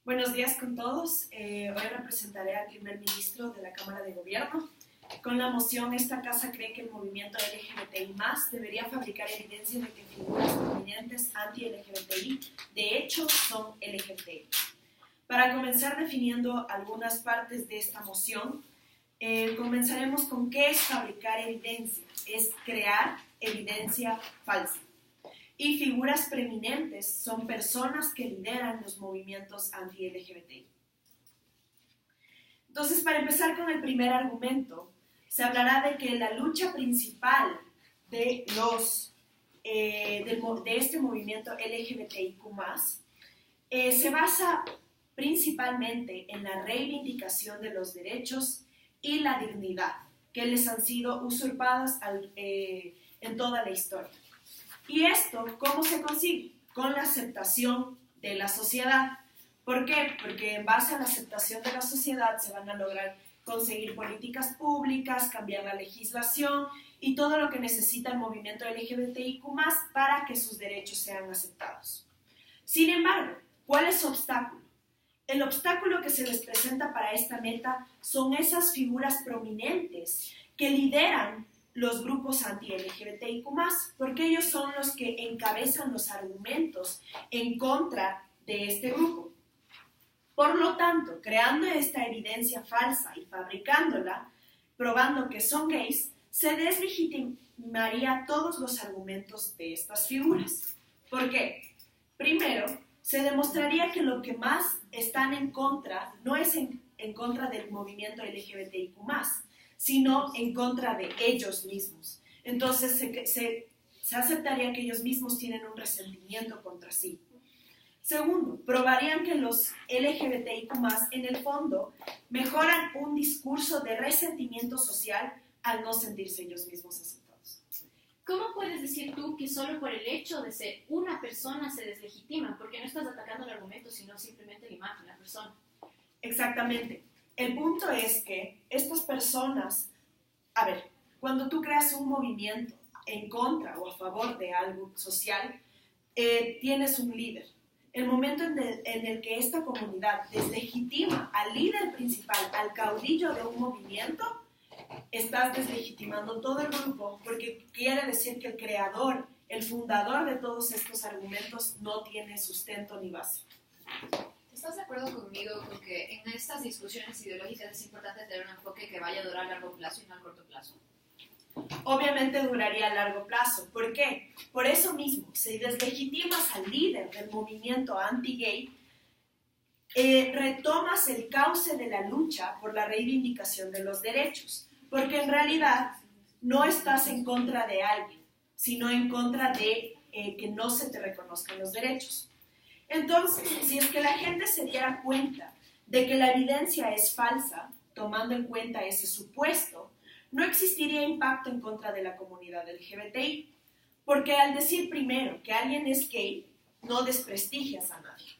Buenos días con todos. Hoy representaré al primer ministro de la Cámara de Gobierno. Con la moción, esta casa cree que el movimiento LGBTI+ debería fabricar evidencia de que figuras prominentes anti-LGBTI de hecho son LGBTI. Para comenzar definiendo algunas partes de esta moción, comenzaremos con qué es fabricar evidencia. Es crear evidencia falsa. Y figuras preeminentes son personas que lideran los movimientos anti-LGBTI. Entonces, para empezar con el primer argumento, se hablará de que la lucha principal de este movimiento LGBTIQ+, se basa principalmente en la reivindicación de los derechos y la dignidad que les han sido usurpadas en toda la historia. ¿Y esto cómo se consigue? Con la aceptación de la sociedad. ¿Por qué? Porque en base a la aceptación de la sociedad se van a lograr conseguir políticas públicas, cambiar la legislación y todo lo que necesita el movimiento LGBTIQ+ para que sus derechos sean aceptados. Sin embargo, ¿cuál es su obstáculo? El obstáculo que se les presenta para esta meta son esas figuras prominentes que lideran los grupos anti-LGBTIQ+, porque ellos son los que encabezan los argumentos en contra de este grupo. Por lo tanto, creando esta evidencia falsa y fabricándola, probando que son gays, se deslegitimaría todos los argumentos de estas figuras. ¿Por qué? Primero, se demostraría que lo que más están en contra no es en contra del movimiento LGBTIQ+, sino en contra de ellos mismos. Entonces se aceptaría que ellos mismos tienen un resentimiento contra sí. Segundo, probarían que los LGBTIQ+, en el fondo, mejoran un discurso de resentimiento social al no sentirse ellos mismos aceptados. ¿Cómo puedes decir tú que solo por el hecho de ser una persona se deslegitima? Porque no estás atacando el argumento, sino simplemente la imagen de la persona. Exactamente. El punto es que estas personas, cuando tú creas un movimiento en contra o a favor de algo social, tienes un líder. El momento en el que esta comunidad deslegitima al líder principal, al caudillo de un movimiento, estás deslegitimando todo el grupo, porque quiere decir que el creador, el fundador de todos estos argumentos no tiene sustento ni base. ¿Estás de acuerdo conmigo con que en estas discusiones ideológicas es importante tener un enfoque que vaya a durar a largo plazo y no a corto plazo? Obviamente duraría a largo plazo. ¿Por qué? Por eso mismo, si deslegitimas al líder del movimiento anti-gay, retomas el cauce de la lucha por la reivindicación de los derechos, porque en realidad no estás en contra de alguien, sino en contra de que no se te reconozcan los derechos. Entonces, si es que la gente se diera cuenta de que la evidencia es falsa, tomando en cuenta ese supuesto, no existiría impacto en contra de la comunidad LGBTI, porque al decir primero que alguien es gay, no desprestigias a nadie.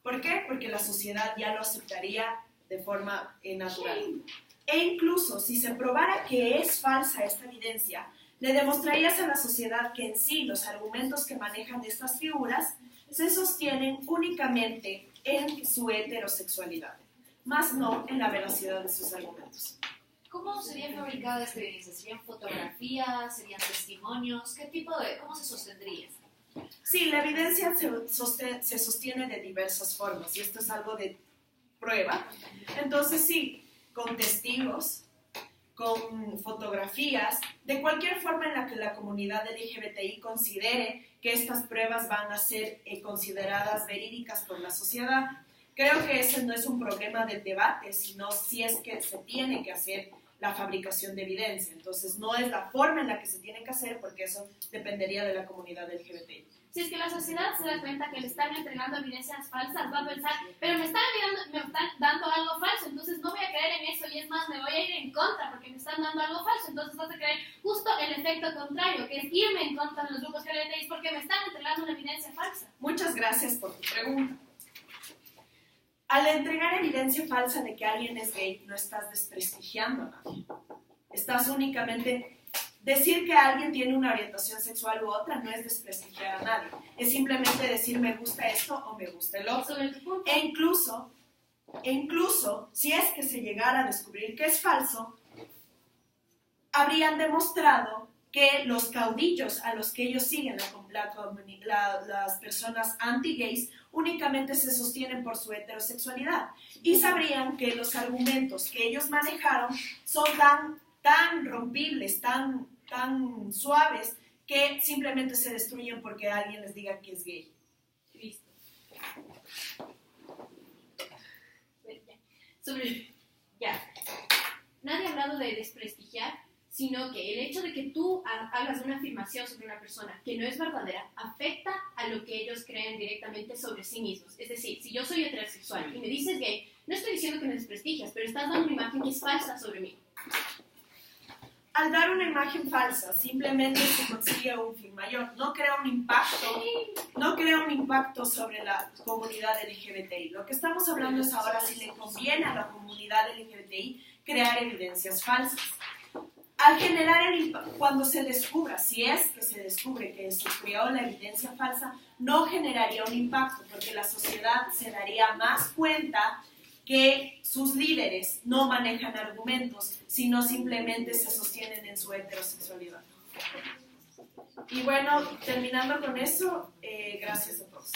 ¿Por qué? Porque la sociedad ya lo aceptaría de forma natural. E incluso si se probara que es falsa esta evidencia, le demostrarías a la sociedad que en sí los argumentos que manejan estas figuras se sostienen únicamente en su heterosexualidad, más no en la veracidad de sus argumentos. ¿Cómo sería fabricada esta evidencia? ¿Serían fotografías? ¿Serían testimonios? ¿Cómo se sostendría? Sí, la evidencia se sostiene de diversas formas y esto es algo de prueba. Entonces sí, con testigos, con fotografías, de cualquier forma en la que la comunidad LGBTI considere que estas pruebas van a ser consideradas verídicas por la sociedad. Creo que ese no es un problema del debate, sino si es que se tiene que hacer la fabricación de evidencia. Entonces, no es la forma en la que se tiene que hacer, porque eso dependería de la comunidad LGBTI. Si es que la sociedad se da cuenta que le están entregando evidencias falsas, va a pensar, pero me están dando algo falso, entonces no voy a creer en eso, y es más, me voy a ir en contra porque me están dando algo falso. Entonces vas a creer justo el efecto contrario, que es irme en contra de los grupos LGBTI porque me están entregando una evidencia falsa. Muchas gracias por tu pregunta. Al entregar evidencia falsa de que alguien es gay, no estás desprestigiando a nadie. Estás únicamente decir que alguien tiene una orientación sexual u otra no es desprestigiar a nadie. Es simplemente decir me gusta esto o me gusta el otro. E incluso, si es que se llegara a descubrir que es falso, habrían demostrado que los caudillos a los que ellos siguen, las personas anti-gays, únicamente se sostienen por su heterosexualidad. Y sabrían que los argumentos que ellos manejaron son tan rompibles, tan suaves, que simplemente se destruyen porque alguien les diga que es gay. Listo. Nadie ha hablado de desprestigiar, sino que el hecho de que tú hagas una afirmación sobre una persona que no es verdadera afecta a lo que ellos creen directamente sobre sí mismos. Es decir, si yo soy heterosexual y me dices gay, no estoy diciendo que me desprestigias, pero estás dando una imagen que es falsa sobre mí. Al dar una imagen falsa, simplemente se consigue un fin mayor. No crea un impacto sobre la comunidad LGBTI. Lo que estamos hablando es ahora si le conviene a la comunidad LGBTI crear evidencias falsas. Al generar cuando se descubra, si es que se descubre que se creó la evidencia falsa, no generaría un impacto porque la sociedad se daría más cuenta que sus líderes no manejan argumentos, sino simplemente se sostienen en su heterosexualidad. Y bueno, terminando con eso, gracias a todos.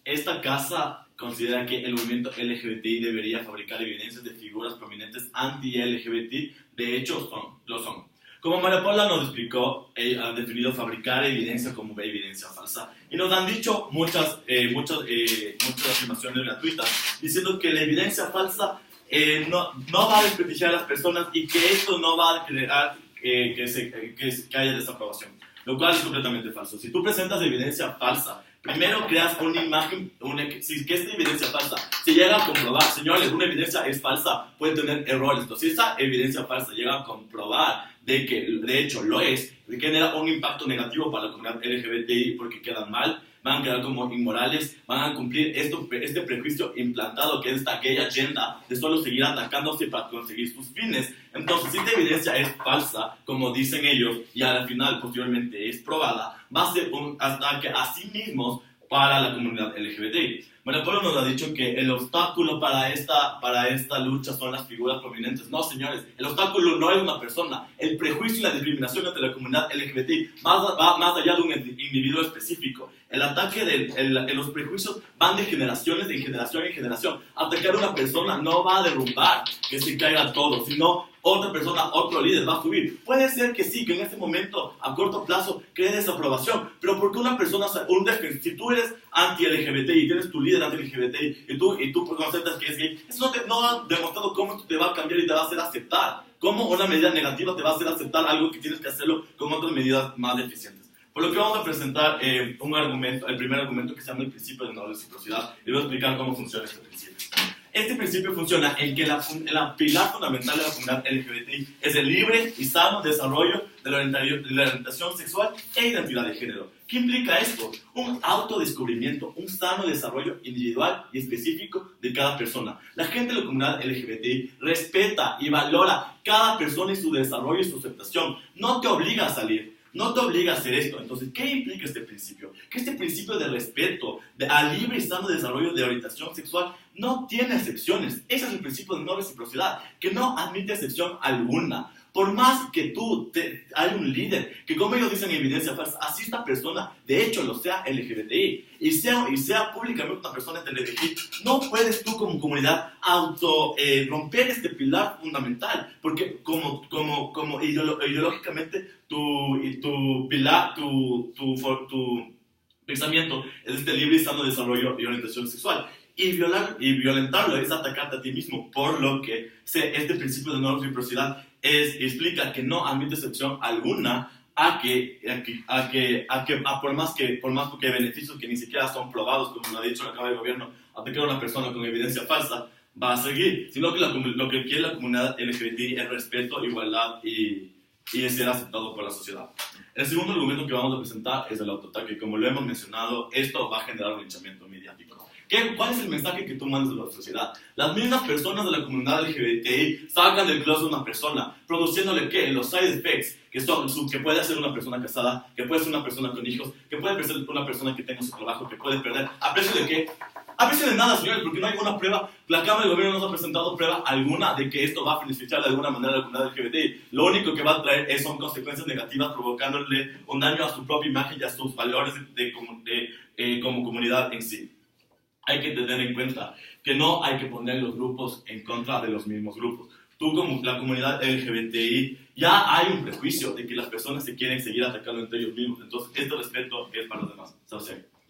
Esta casa considera que el movimiento LGBTI debería fabricar evidencias de figuras prominentes anti-LGBT. De hecho, lo son. Como María Paula nos explicó, ella ha definido fabricar evidencia como evidencia falsa. Y nos han dicho muchas afirmaciones gratuitas, diciendo que la evidencia falsa no va a desprestigiar a las personas y que esto no va a generar que haya desaprobación. Lo cual es completamente falso. Si tú presentas evidencia falsa, primero creas una imagen, que esta evidencia falsa se llega a comprobar, señores, una evidencia es falsa, puede tener errores. Entonces, si esa evidencia falsa llega a comprobar de que de hecho lo es, genera un impacto negativo para la comunidad LGBTI porque quedan mal, van a quedar como inmorales, van a cumplir este prejuicio implantado que es esta gay agenda de solo seguir atacándose para conseguir sus fines. Entonces, si esta evidencia es falsa, como dicen ellos, y al final posteriormente es probada, va a ser un ataque a sí mismos para la comunidad LGBTI. María Paula nos ha dicho que el obstáculo para esta lucha son las figuras prominentes. No, señores, el obstáculo no es una persona. El prejuicio y la discriminación entre la comunidad LGBTI va más allá de un individuo específico. El ataque de los prejuicios van de generaciones en generación. Atacar a una persona no va a derrumbar que se caiga todo, sino otra persona, otro líder va a subir. Puede ser que sí, que en este momento, a corto plazo, cree desaprobación, pero porque una persona, si tú eres anti-LGBTI y tienes tu líder anti-LGBTI y tú conceptas que es gay, eso no ha demostrado cómo esto te va a cambiar y te va a hacer aceptar. Cómo una medida negativa te va a hacer aceptar algo que tienes que hacerlo con otras medidas más eficientes. Por lo que vamos a presentar el primer argumento que se llama el principio de no reciprocidad, y voy a explicar cómo funciona este principio. Este principio funciona en que la pilar fundamental de la comunidad LGBTI es el libre y sano desarrollo de la orientación sexual e identidad de género. ¿Qué implica esto? Un autodescubrimiento, un sano desarrollo individual y específico de cada persona. La gente de la comunidad LGBTI respeta y valora cada persona y su desarrollo y su aceptación. No te obliga a salir. No te obliga a hacer esto. Entonces, ¿qué implica este principio? Que este principio de respeto al libre y sano desarrollo de orientación sexual no tiene excepciones. Ese es el principio de no reciprocidad, que no admite excepción alguna. Por más que hay un líder que, como ellos dicen en evidencia falsa, así esta persona de hecho lo sea LGBTI y sea públicamente una persona LGBTI, no puedes tú como comunidad romper este pilar fundamental, porque como ideológicamente tu pilar, tu pensamiento es este libre y sano desarrollo y orientación sexual. Y violentarlo es atacarte a ti mismo, por lo que este principio de no reciprocidad explica que no admite excepción alguna por más que beneficios que ni siquiera son probados, como lo ha dicho la Cámara de Gobierno, atacar a una persona con evidencia falsa va a seguir, sino que lo que quiere la comunidad LGBTI es respeto, igualdad y es ser aceptado por la sociedad. El segundo argumento que vamos a presentar es el autoataque. Como lo hemos mencionado, esto va a generar un linchamiento mediático. ¿Cuál es el mensaje que tú mandas a la sociedad? Las mismas personas de la comunidad LGBTI sacan del closet a una persona, produciéndole ¿qué? Los side effects, que puede ser una persona casada, que puede ser una persona con hijos, que puede ser una persona que tenga su trabajo, que puede perder. ¿A precio de qué? A precio de nada, señores, porque no hay ninguna prueba. La Cámara de Gobierno no nos ha presentado prueba alguna de que esto va a beneficiar de alguna manera a la comunidad LGBT. Lo único que va a traer son consecuencias negativas, provocándole un daño a su propia imagen y a sus valores como comunidad en sí. Hay que tener en cuenta que no hay que poner los grupos en contra de los mismos grupos. Tú, como la comunidad LGBTI, ya hay un prejuicio de que las personas se quieren seguir atacando entre ellos mismos. Entonces, este respeto es para los demás.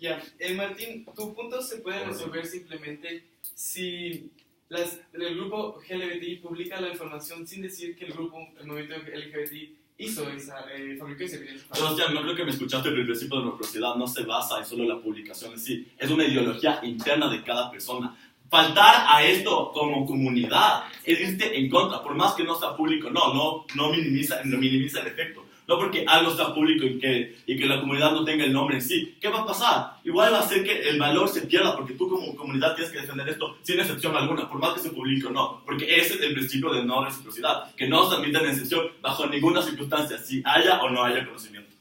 Ya, Martín, tu punto se puede resolver simplemente si el grupo LGBTI publica la información sin decir que el movimiento LGBTI fabricó esa evidencia. Sebastián, no creo que me escuchaste, pero el principio de reciprocidad no se basa en solo la publicación en sí. Es una ideología interna de cada persona. Faltar a esto como comunidad es irte en contra, por más que no sea público, no minimiza el efecto. No porque algo sea público y que la comunidad no tenga el nombre en sí. ¿Qué va a pasar? Igual va a ser que el valor se pierda, porque tú como comunidad tienes que defender esto sin excepción alguna, por más que se publique o no. Porque ese es el principio de no reciprocidad, que no se admite en excepción bajo ninguna circunstancia, si haya o no haya conocimiento.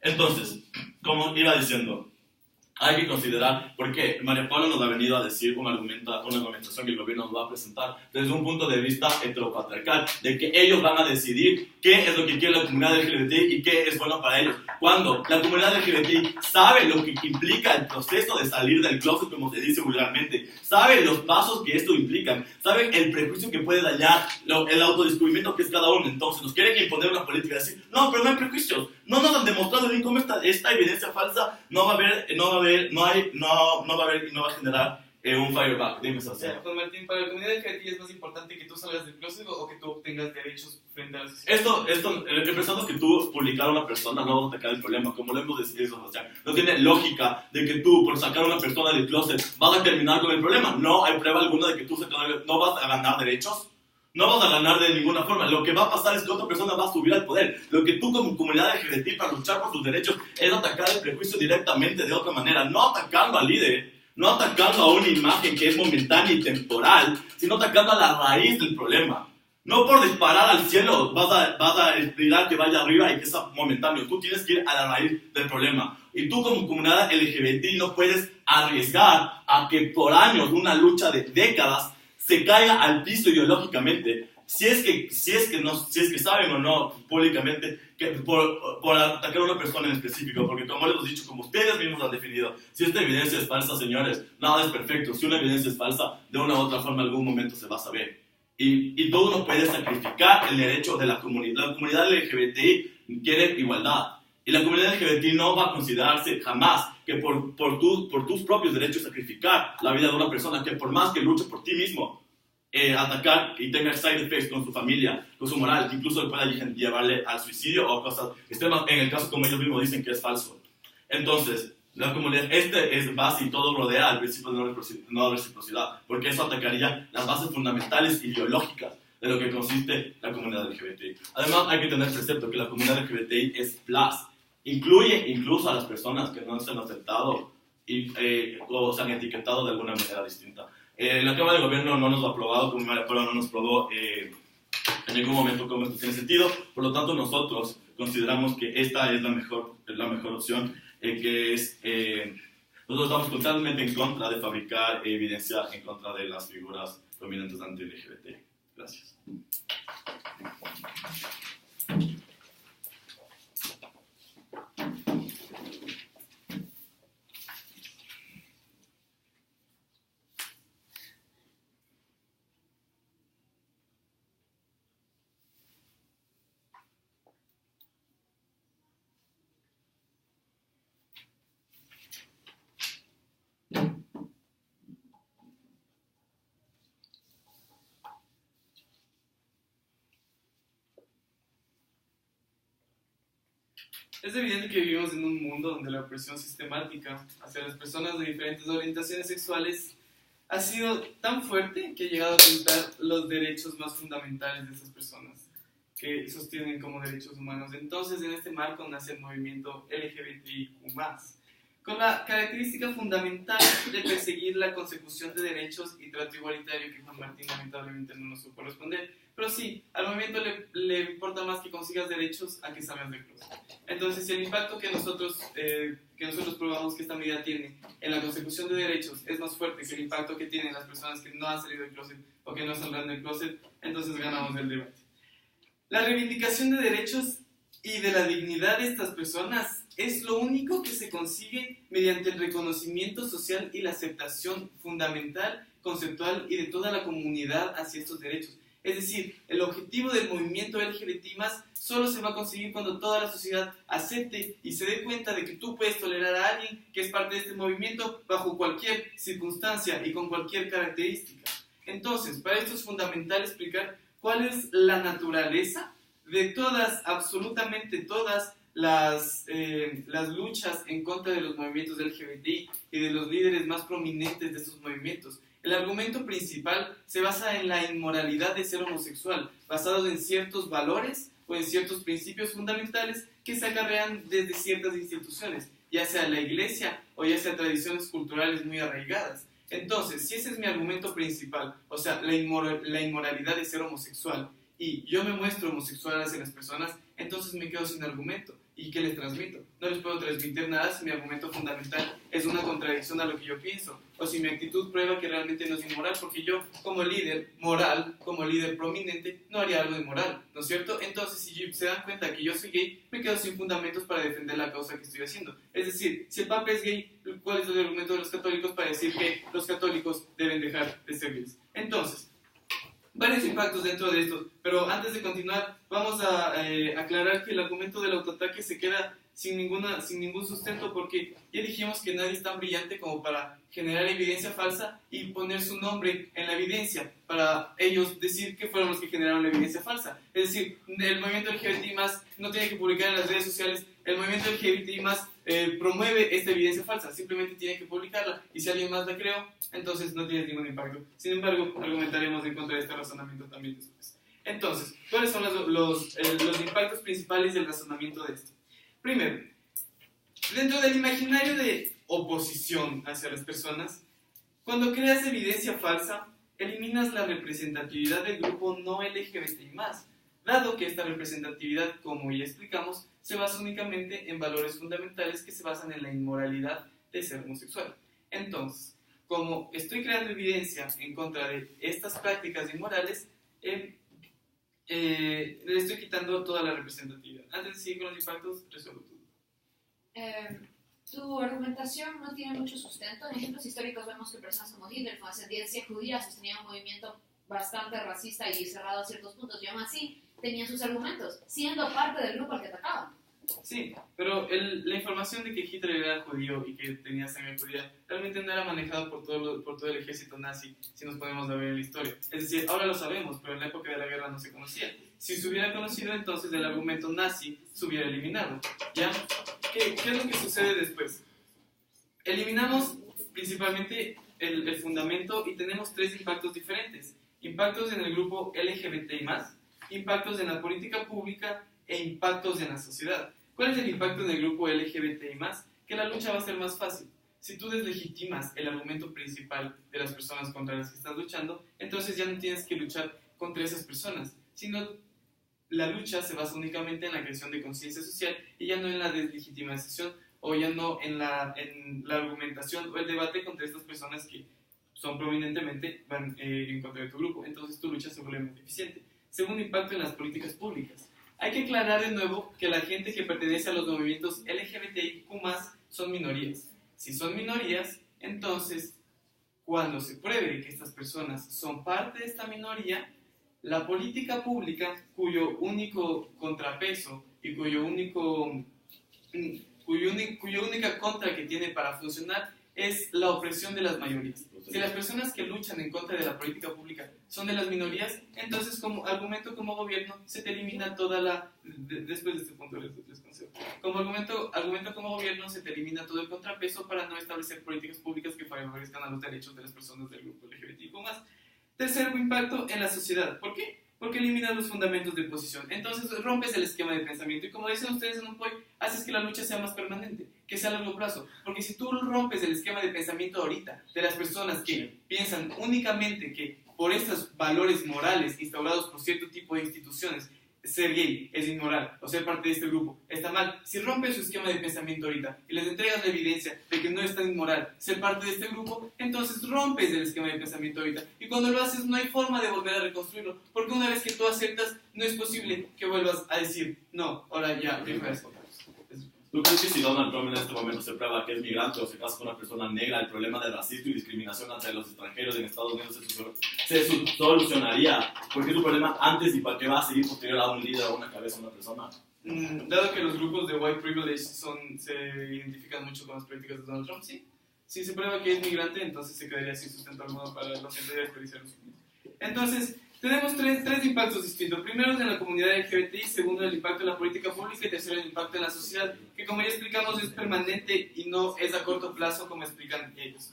Entonces, como iba diciendo, hay que considerar, porque María Paula nos ha venido a decir una argumentación que el gobierno nos va a presentar desde un punto de vista heteropatriarcal, de que ellos van a decidir qué es lo que quiere la comunidad LGBTI y qué es bueno para ellos. Cuando la comunidad LGBTI sabe lo que implica el proceso de salir del closet, como se dice vulgarmente, sabe los pasos que esto implica, sabe el prejuicio que puede dañar, el autodescubrimiento que es cada uno. Entonces nos quieren imponer una política de decir, no, pero no hay prejuicios, no nos han demostrado bien cómo esta evidencia falsa no va a haber y no va a generar un fireback. Dime, Sebastián. Pues Martín, para la comunidad LGBT es más importante que tú salgas del closet o que tú obtengas derechos frente a la sociedad. Pensando que tú publicar a una persona no vas a atacar el problema, como lo hemos decidido, Sebastián. No tiene lógica de que tú, por sacar a una persona del closet, vas a terminar con el problema. No hay prueba alguna de que tú no vas a ganar derechos. No vas a ganar de ninguna forma. Lo que va a pasar es que otra persona va a subir al poder. Lo que tú como comunidad LGBT para luchar por tus derechos es atacar el prejuicio directamente de otra manera, no atacando al líder, no atacando a una imagen que es momentánea y temporal, sino atacando a la raíz del problema. No por disparar al cielo vas a esperar que vaya arriba y que sea momentáneo. Tú tienes que ir a la raíz del problema. Y tú como comunidad LGBT no puedes arriesgar a que por años, una lucha de décadas, se caiga al piso ideológicamente, si es que saben o no públicamente que por atacar a una persona en específico, porque como les hemos dicho, como ustedes mismos han definido, si esta evidencia es falsa, señores, nada es perfecto. Si una evidencia es falsa, de una u otra forma en algún momento se va a saber. Y todo uno puede sacrificar el derecho de la comunidad. La comunidad LGBTI quiere igualdad. Y la comunidad LGBT no va a considerarse jamás que por tus propios derechos sacrificar la vida de una persona, que por más que luche por ti mismo, atacar y tenga side effects con su familia, con su moral, que incluso pueda llevarle al suicidio o cosas extremas, en el caso como ellos mismos dicen que es falso. Entonces, la comunidad, es base y todo rodea al principio de no reciprocidad, porque eso atacaría las bases fundamentales ideológicas de lo que consiste la comunidad LGBTI. Además, hay que tener presente que la comunidad LGBTI es plus, incluye incluso a las personas que no se han aceptado o se han etiquetado de alguna manera distinta. La Cámara de Gobierno no nos lo ha aprobado, como María Paula no nos probó en ningún momento cómo esto tiene sentido, por lo tanto nosotros consideramos que esta es la mejor opción, que es... nosotros estamos totalmente en contra de fabricar evidencia en contra de las figuras prominentes anti-LGBT. Gracias. Es evidente que vivimos en un mundo donde la opresión sistemática hacia las personas de diferentes orientaciones sexuales ha sido tan fuerte que ha llegado a atentar los derechos más fundamentales de esas personas que sostienen como derechos humanos. Entonces, en este marco nace el movimiento LGBTIQ+, con la característica fundamental de perseguir la consecución de derechos y trato igualitario, que Juan Martín lamentablemente no nos supo responder. Pero sí, al movimiento le importa más que consigas derechos a que salgas del closet. Entonces, el impacto que nosotros probamos que esta medida tiene en la consecución de derechos es más fuerte que el impacto que tienen las personas que no han salido del closet o que no saldrán del closet, entonces ganamos el debate. La reivindicación de derechos y de la dignidad de estas personas es lo único que se consigue mediante el reconocimiento social y la aceptación fundamental, conceptual y de toda la comunidad hacia estos derechos. Es decir, el objetivo del movimiento LGBT+, solo se va a conseguir cuando toda la sociedad acepte y se dé cuenta de que tú puedes tolerar a alguien que es parte de este movimiento bajo cualquier circunstancia y con cualquier característica. Entonces, para esto es fundamental explicar cuál es la naturaleza de todas, absolutamente todas, las luchas en contra de los movimientos LGBTI y de los líderes más prominentes de estos movimientos. El argumento principal se basa en la inmoralidad de ser homosexual, basados en ciertos valores o en ciertos principios fundamentales que se acarrean desde ciertas instituciones, ya sea la iglesia o ya sea tradiciones culturales muy arraigadas. Entonces, si ese es mi argumento principal, o sea, la inmoralidad de ser homosexual, y yo me muestro homosexual hacia las personas, entonces me quedo sin argumento. ¿Y qué les transmito? No les puedo transmitir nada si mi argumento fundamental es una contradicción a lo que yo pienso, o si mi actitud prueba que realmente no es inmoral, porque yo, como líder moral, como líder prominente, no haría algo inmoral, ¿no es cierto? Entonces, si se dan cuenta que yo soy gay, me quedo sin fundamentos para defender la causa que estoy haciendo. Es decir, si el Papa es gay, ¿cuál es el argumento de los católicos para decir que los católicos deben dejar de ser gays? Entonces, varios impactos dentro de esto, pero antes de continuar vamos a aclarar que el argumento del autoataque se queda sin ningún sustento, porque ya dijimos que nadie es tan brillante como para generar evidencia falsa y poner su nombre en la evidencia para ellos decir que fueron los que generaron la evidencia falsa. Es decir, el movimiento LGBT+ no tiene que publicar en las redes sociales, el movimiento LGBT+ promueve esta evidencia falsa, simplemente tiene que publicarla, y si alguien más la creó, entonces no tiene ningún impacto. Sin embargo, argumentaremos en contra de este razonamiento también después. Entonces, ¿cuáles son los impactos principales del razonamiento de esto? Primero, dentro del imaginario de oposición hacia las personas, cuando creas evidencia falsa, eliminas la representatividad del grupo no LGBTI+, dado que esta representatividad, como ya explicamos, se basa únicamente en valores fundamentales que se basan en la inmoralidad de ser homosexual. Entonces, como estoy creando evidencia en contra de estas prácticas inmorales, le estoy quitando toda la representatividad. Antes de seguir con los impactos, resuelvo tú. Tu argumentación no tiene mucho sustento. En ejemplos históricos vemos que personas como Hitler, con ascendencia judía, sostenían un movimiento bastante racista y cerrado a ciertos puntos, y aún así tenían sus argumentos, siendo parte del grupo al que atacaban. Sí, pero la información de que Hitler era judío y que tenía sangre judía realmente no era manejada por todo el ejército nazi, si nos ponemos a ver en la historia. Es decir, ahora lo sabemos, pero en la época de la guerra no se conocía. Si se hubiera conocido, entonces el argumento nazi se hubiera eliminado. ¿Ya? ¿Qué es lo que sucede después? Eliminamos principalmente el fundamento y tenemos tres impactos diferentes. Impactos en el grupo LGBTI+, impactos en la política pública e impactos en la sociedad. ¿Cuál es el impacto en el grupo LGBTI+? Que la lucha va a ser más fácil. Si tú deslegitimas el argumento principal de las personas contra las que estás luchando, entonces ya no tienes que luchar contra esas personas, sino la lucha se basa únicamente en la creación de conciencia social y ya no en la deslegitimación o ya no en la argumentación o el debate contra estas personas que son prominentemente van en contra de tu grupo. Entonces tu lucha se vuelve más eficiente. Segundo impacto en las políticas públicas. Hay que aclarar de nuevo que la gente que pertenece a los movimientos LGBTIQ+ son minorías. Si son minorías, entonces, cuando se pruebe que estas personas son parte de esta minoría, la política pública, cuyo único contrapeso y cuya única contra que tiene para funcionar es la opresión de las mayorías. Si las personas que luchan en contra de la política pública son de las minorías, entonces como argumento como gobierno se te elimina toda la... después de este punto les concedo. Como argumento como gobierno se te elimina todo el contrapeso para no establecer políticas públicas que favorezcan a los derechos de las personas del grupo LGBTIQ+. Tercer impacto en la sociedad. ¿Por qué? Porque eliminas los fundamentos de oposición. Entonces rompes el esquema de pensamiento y como dicen ustedes en un POI, haces que la lucha sea más permanente, que sea a largo plazo. Porque si tú rompes el esquema de pensamiento ahorita de las personas que piensan únicamente que por estos valores morales instaurados por cierto tipo de instituciones, ser gay es inmoral o ser parte de este grupo está mal, si rompes su esquema de pensamiento ahorita y les entregas la evidencia de que no es tan inmoral ser parte de este grupo, entonces rompes el esquema de pensamiento ahorita y cuando lo haces no hay forma de volver a reconstruirlo, porque una vez que tú aceptas no es posible que vuelvas a decir no, ahora ya, ¿Tú crees que si Donald Trump en este momento se prueba que es migrante o se casa con una persona negra, el problema de racismo y discriminación hacia los extranjeros en Estados Unidos se solucionaría? Porque es un problema antes y para qué va a seguir posterior a un líder, a una cabeza, a una persona. Dado que los grupos de white privilege se identifican mucho con las políticas de Donald Trump, sí. Si se prueba que es migrante, entonces se quedaría sin sustento alguno para los desperdiciarlos. Entonces, tenemos tres impactos distintos. Primero, en la comunidad LGBTI, segundo, el impacto en la política pública y tercero, el impacto en la sociedad, que como ya explicamos es permanente y no es a corto plazo como explican ellos.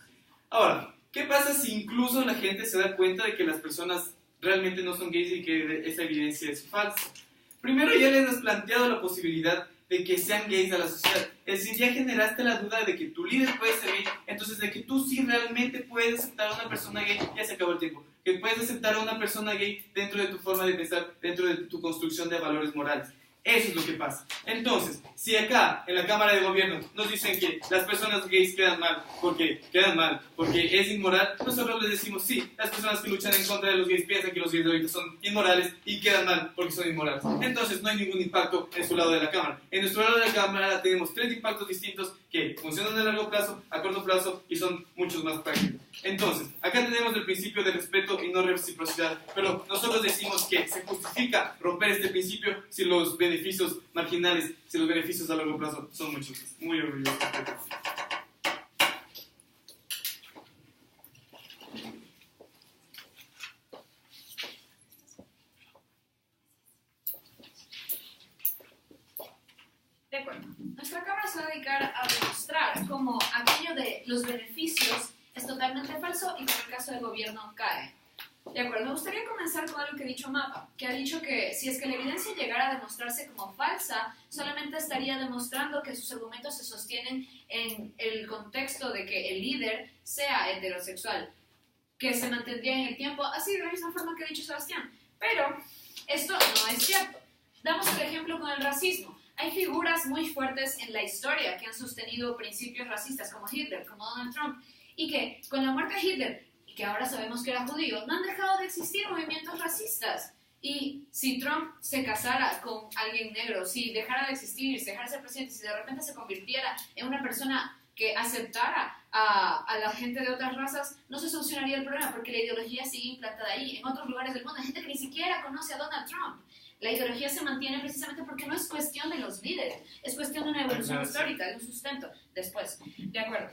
Ahora, ¿qué pasa si incluso la gente se da cuenta de que las personas realmente no son gays y que esa evidencia es falsa? Primero, ya les has planteado la posibilidad de que sean gays a la sociedad. Es decir, ya generaste la duda de que tu líder puede ser gay, entonces de que tú sí realmente puedes aceptar a una persona gay, ya se acabó el tiempo. Que puedes aceptar a una persona gay dentro de tu forma de pensar, dentro de tu construcción de valores morales. Eso es lo que pasa. Entonces, si acá, en la Cámara de Gobierno, nos dicen que las personas gays quedan mal porque es inmoral, nosotros les decimos, sí, las personas que luchan en contra de los gays piensan que los gays de ahorita son inmorales y quedan mal porque son inmorales. Entonces, no hay ningún impacto en su lado de la Cámara. En nuestro lado de la Cámara tenemos tres impactos distintos que funcionan a largo plazo, a corto plazo y son muchos más prácticos. Entonces, acá tenemos el principio de respeto y no reciprocidad, pero nosotros decimos que se justifica romper este principio si los beneficios marginales, si los beneficios a largo plazo son muchos. Muy orgulloso. De acuerdo. Nuestra Cámara se va a dedicar a demostrar cómo aquello de los beneficios es totalmente falso y como el caso del gobierno cae. De acuerdo, me gustaría comenzar con algo que ha dicho Mapa, que ha dicho que si es que la evidencia llegara a demostrarse como falsa, solamente estaría demostrando que sus argumentos se sostienen en el contexto de que el líder sea heterosexual, que se mantendría en el tiempo, así de la misma forma que ha dicho Sebastián. Pero esto no es cierto. Damos el ejemplo con el racismo. Hay figuras muy fuertes en la historia que han sostenido principios racistas, como Hitler, como Donald Trump, y que con la muerte de Hitler, y que ahora sabemos que era judío, no han dejado de existir movimientos racistas. Y si Trump se casara con alguien negro, si dejara de existir, si dejara de ser presidente, si de repente se convirtiera en una persona que aceptara a la gente de otras razas, no se solucionaría el problema, porque la ideología sigue implantada ahí. En otros lugares del mundo hay gente que ni siquiera conoce a Donald Trump. La ideología se mantiene precisamente porque no es cuestión de los líderes, es cuestión de una evolución histórica, de un sustento después. ¿De acuerdo?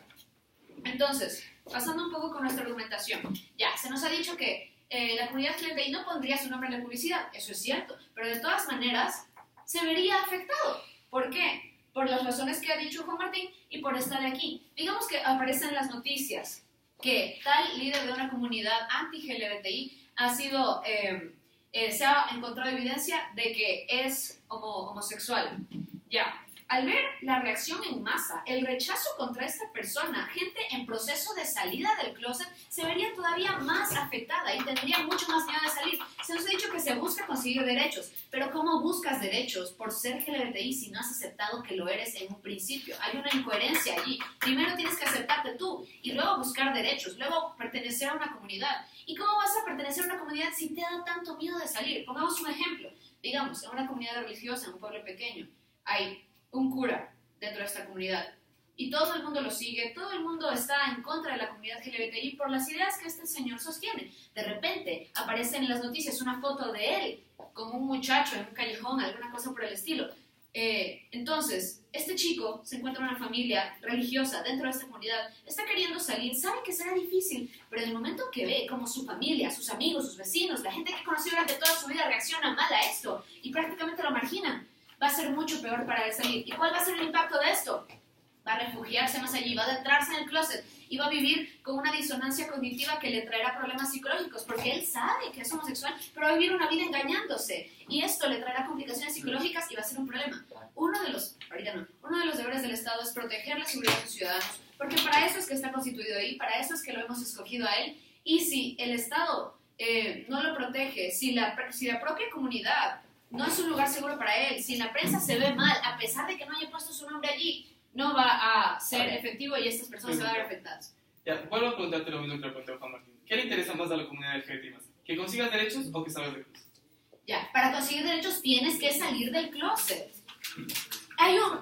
Entonces, pasando un poco con nuestra argumentación, ya, se nos ha dicho que la comunidad LGBTI no pondría su nombre en la publicidad, eso es cierto, pero de todas maneras se vería afectado. ¿Por qué? Por las razones que ha dicho Juan Martín y por estar aquí. Digamos que aparecen en las noticias que tal líder de una comunidad anti-LGBTI ha sido, se ha encontrado evidencia de que es homosexual. Ya. Al ver la reacción en masa, el rechazo contra esta persona, gente en proceso de salida del closet, se vería todavía más afectada y tendría mucho más miedo de salir. Se nos ha dicho que se busca conseguir derechos, pero ¿cómo buscas derechos por ser LGBTI si no has aceptado que lo eres en un principio? Hay una incoherencia allí. Primero tienes que aceptarte tú y luego buscar derechos, luego pertenecer a una comunidad. ¿Y cómo vas a pertenecer a una comunidad si te da tanto miedo de salir? Pongamos un ejemplo. Digamos, en una comunidad religiosa, en un pueblo pequeño, hay un cura dentro de esta comunidad y todo el mundo lo sigue, todo el mundo está en contra de la comunidad LGBTI por las ideas que este señor sostiene. De repente aparece en las noticias una foto de él con un muchacho en un callejón, alguna cosa por el estilo. Entonces, este chico se encuentra en una familia religiosa dentro de esta comunidad, está queriendo salir, sabe que será difícil, pero en el momento que ve como su familia, sus amigos, sus vecinos, la gente que conoció durante toda su vida reacciona mal a esto y prácticamente lo marginan, va a ser mucho peor para él salir. ¿Y cuál va a ser el impacto de esto? Va a refugiarse más allí, va a adentrarse en el closet y va a vivir con una disonancia cognitiva que le traerá problemas psicológicos, porque él sabe que es homosexual, pero va a vivir una vida engañándose, y esto le traerá complicaciones psicológicas y va a ser un problema. Uno de los deberes del Estado es proteger la seguridad de sus ciudadanos, porque para eso es que está constituido ahí, para eso es que lo hemos escogido a él, y si el Estado no lo protege, si la propia comunidad no es un lugar seguro para él, si la prensa se ve mal, a pesar de que no haya puesto su nombre allí, no va a ser efectivo y estas personas se van a ver afectadas. Ya, vuelvo a preguntarte lo mismo que le pregunté a Juan Martín. ¿Qué le interesa más a la comunidad LGBT+? ¿Que consigas derechos o que salgas del closet? Ya, para conseguir derechos tienes que salir del closet.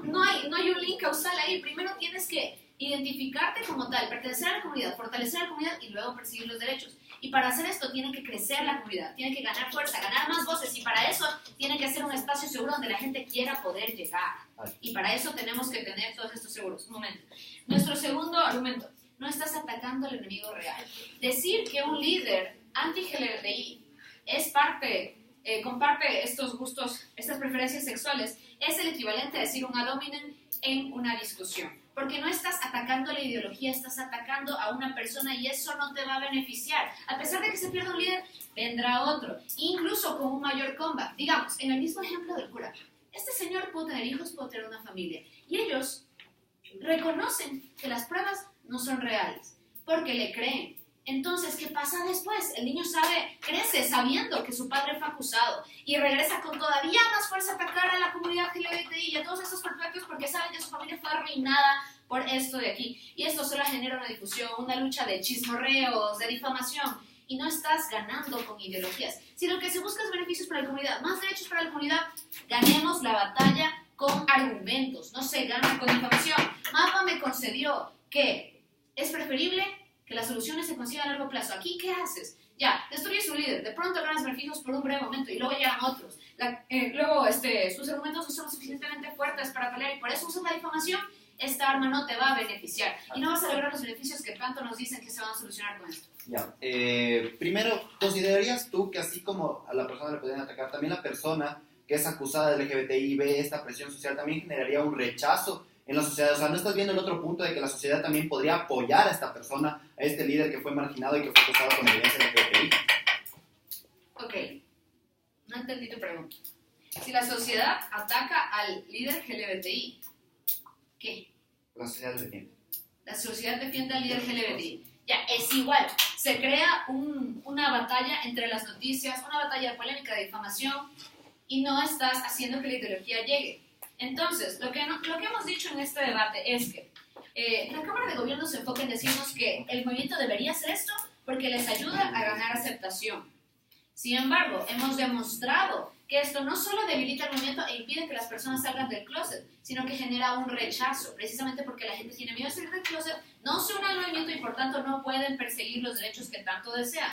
No hay un link causal ahí. Primero tienes que identificarte como tal, pertenecer a la comunidad, fortalecer a la comunidad y luego perseguir los derechos. Y para hacer esto tiene que crecer la comunidad, tiene que ganar fuerza, ganar más voces, y para eso tiene que ser un espacio seguro donde la gente quiera poder llegar. Y para eso tenemos que tener todos estos seguros. Un momento. Nuestro segundo argumento: no estás atacando al enemigo real. Decir que un líder anti-LGBTI comparte estos gustos, estas preferencias sexuales, es el equivalente a decir un ad hominem en una discusión. Porque no estás atacando la ideología, estás atacando a una persona y eso no te va a beneficiar. A pesar de que se pierda un líder, vendrá otro, incluso con un mayor comeback. Digamos, en el mismo ejemplo del cura, este señor puede tener hijos, puede tener una familia, y ellos reconocen que las pruebas no son reales, porque le creen. Entonces, ¿qué pasa después? El niño crece sabiendo que su padre fue acusado y regresa con todavía más fuerza a atacar a la comunidad LGBTI y a todos estos perfectos porque saben que su familia fue arruinada por esto de aquí. Y esto solo genera una difusión, una lucha de chismorreos, de difamación. Y no estás ganando con ideologías, sino que se buscan beneficios para la comunidad, más derechos para la comunidad. Ganemos la batalla con argumentos, no se gana con difamación. Mapa me concedió que es preferible que las soluciones se consigan a largo plazo. Aquí, ¿qué haces? Ya, destruyes su líder, de pronto ganas beneficios por un breve momento y luego llegan otros. Sus argumentos no son suficientemente fuertes para pelear y por eso usas la difamación. Esta arma no te va a beneficiar y no vas a lograr los beneficios que tanto nos dicen que se van a solucionar con esto. Ya, primero, ¿considerarías tú que así como a la persona le pueden atacar, también la persona que es acusada de LGBTI ve esta presión social también generaría un rechazo en la sociedad? O sea, ¿no estás viendo el otro punto de que la sociedad también podría apoyar a esta persona, a este líder que fue marginado y que fue acusado con violencia LGBTI? Ok, no entendí tu pregunta. Si la sociedad ataca al líder LGBTI, ¿qué? La sociedad le defiende. La sociedad defiende al líder LGBTI. Ya, es igual. Se crea una batalla entre las noticias, una batalla polémica de difamación, y no estás haciendo que la ideología llegue. Entonces, lo que hemos dicho en este debate es que la Cámara de Gobierno se enfoca en decirnos que el movimiento debería hacer esto porque les ayuda a ganar aceptación. Sin embargo, hemos demostrado que esto no solo debilita el movimiento e impide que las personas salgan del closet, sino que genera un rechazo, precisamente porque la gente tiene miedo de salir del closet, no se une al movimiento y por tanto no pueden perseguir los derechos que tanto desean.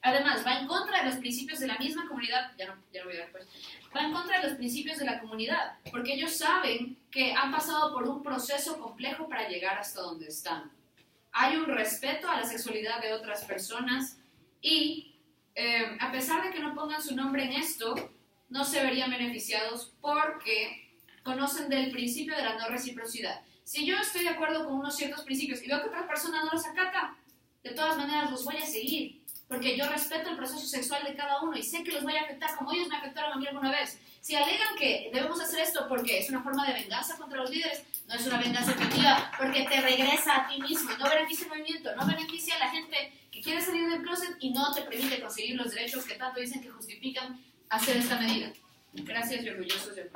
Además, va en contra de los principios de la misma comunidad, ya no voy a dar pues, va en contra de los principios de la comunidad, porque ellos saben que han pasado por un proceso complejo para llegar hasta donde están. Hay un respeto a la sexualidad de otras personas y a pesar de que no pongan su nombre en esto, no se verían beneficiados porque conocen del principio de la no reciprocidad. Si yo estoy de acuerdo con unos ciertos principios y veo que otra persona no los acata, de todas maneras los voy a seguir, porque yo respeto el proceso sexual de cada uno y sé que los voy a afectar como ellos me afectaron a mí alguna vez. Si alegan que debemos hacer esto porque es una forma de venganza contra los líderes, no es una venganza efectiva, porque te regresa a ti mismo, no beneficia el movimiento, no beneficia a la gente que quiere salir del closet y no te permite conseguir los derechos que tanto dicen que justifican hacer esta medida. Gracias y orgullosos de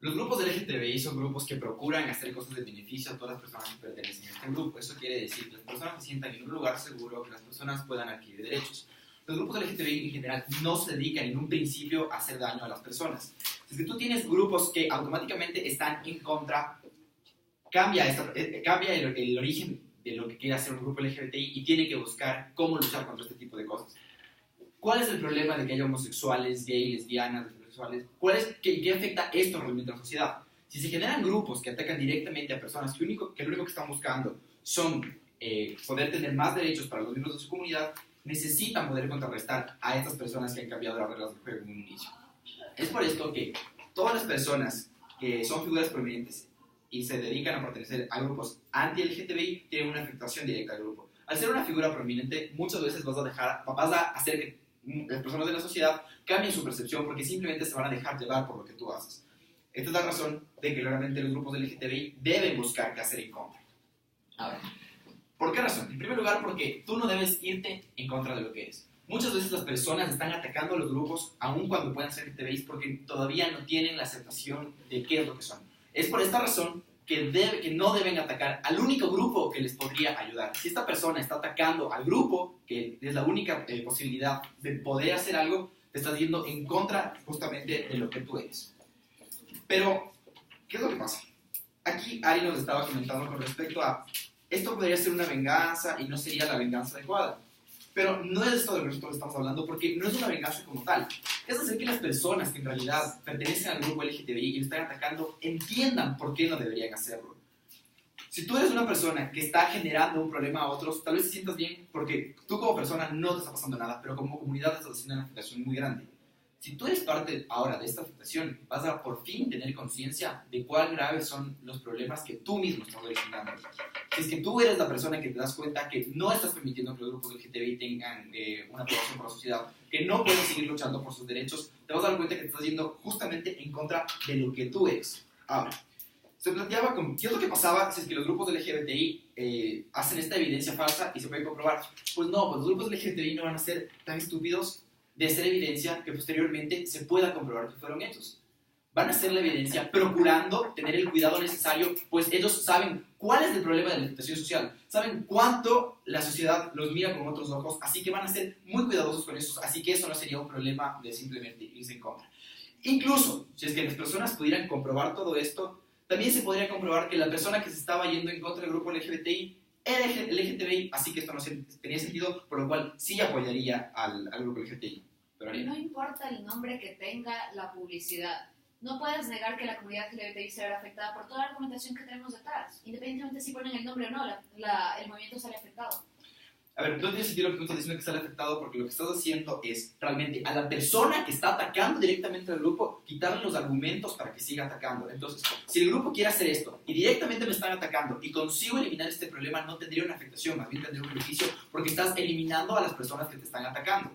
Los grupos LGTBI son grupos que procuran hacer cosas de beneficio a todas las personas que pertenecen a este grupo. Eso quiere decir que las personas se sientan en un lugar seguro, que las personas puedan adquirir derechos. Los grupos LGTBI en general no se dedican en un principio a hacer daño a las personas. Si es que tú tienes grupos que automáticamente están en contra, cambia el origen de lo que quiere hacer un grupo LGBTI y tiene que buscar cómo luchar contra este tipo de cosas. ¿Cuál es el problema de que haya homosexuales, gays, lesbianas, heterosexuales? ¿Qué afecta esto realmente a la sociedad? Si se generan grupos que atacan directamente a personas que lo único que están buscando son poder tener más derechos para los miembros de su comunidad, necesitan poder contrarrestar a estas personas que han cambiado las reglas del juego en un inicio. Es por esto que todas las personas que son figuras prominentes y se dedican a pertenecer a grupos anti-LGTBI tienen una afectación directa al grupo. Al ser una figura prominente, muchas veces vas a hacer que las personas de la sociedad cambien su percepción porque simplemente se van a dejar llevar por lo que tú haces. Esta es la razón de que claramente los grupos LGTBI deben buscar qué hacer en contra. Ahora, ¿por qué razón? En primer lugar, porque tú no debes irte en contra de lo que eres. Muchas veces las personas están atacando a los grupos aun cuando puedan ser LGTBI porque todavía no tienen la aceptación de qué es lo que son. Es por esta razón que no deben atacar al único grupo que les podría ayudar. Si esta persona está atacando al grupo, que es la única posibilidad de poder hacer algo, te estás yendo en contra justamente de lo que tú eres. Pero, ¿qué es lo que pasa? Aquí Ari nos estaba comentando con respecto a esto podría ser una venganza y no sería la venganza adecuada. Pero no es esto de lo que nosotros estamos hablando porque no es una venganza como tal. Es hacer que las personas que en realidad pertenecen al grupo LGTBI y lo están atacando entiendan por qué no deberían hacerlo. Si tú eres una persona que está generando un problema a otros, tal vez te sientas bien porque tú como persona no te está pasando nada, pero como comunidad te estás haciendo una afectación muy grande. Si tú eres parte ahora de esta afectación, vas a por fin tener conciencia de cuán graves son los problemas que tú mismo estás originando. Si es que tú eres la persona que te das cuenta que no estás permitiendo que los grupos LGTBI tengan una aprobación por la sociedad, que no pueden seguir luchando por sus derechos, te vas a dar cuenta que te estás yendo justamente en contra de lo que tú eres. Ahora, se planteaba ¿qué es lo que pasaba si es que los grupos LGBTI hacen esta evidencia falsa y se puede comprobar? Pues no, pues los grupos LGBTI no van a ser tan estúpidos de hacer evidencia que posteriormente se pueda comprobar que fueron hechos. Van a hacer la evidencia procurando tener el cuidado necesario, pues ellos saben cuál es el problema de la afectación social, saben cuánto la sociedad los mira con otros ojos, así que van a ser muy cuidadosos con eso, así que eso no sería un problema de simplemente irse en contra. Incluso, si es que las personas pudieran comprobar todo esto, también se podría comprobar que la persona que se estaba yendo en contra del grupo LGBTI era LGTBI, así que esto no tenía sentido, por lo cual sí apoyaría al grupo LGBTI. Pero no importa el nombre que tenga la publicidad, no puedes negar que la comunidad LGBTI se verá afectada por toda la argumentación que tenemos detrás, independientemente si ponen el nombre o no, el movimiento sale afectado. A ver, no tiene sentido lo que tú estás diciendo que sale afectado porque lo que estás haciendo es realmente a la persona que está atacando directamente al grupo quitarle los argumentos para que siga atacando. Entonces, si el grupo quiere hacer esto y directamente me están atacando y consigo eliminar este problema, no tendría una afectación, más bien tendría un beneficio porque estás eliminando a las personas que te están atacando.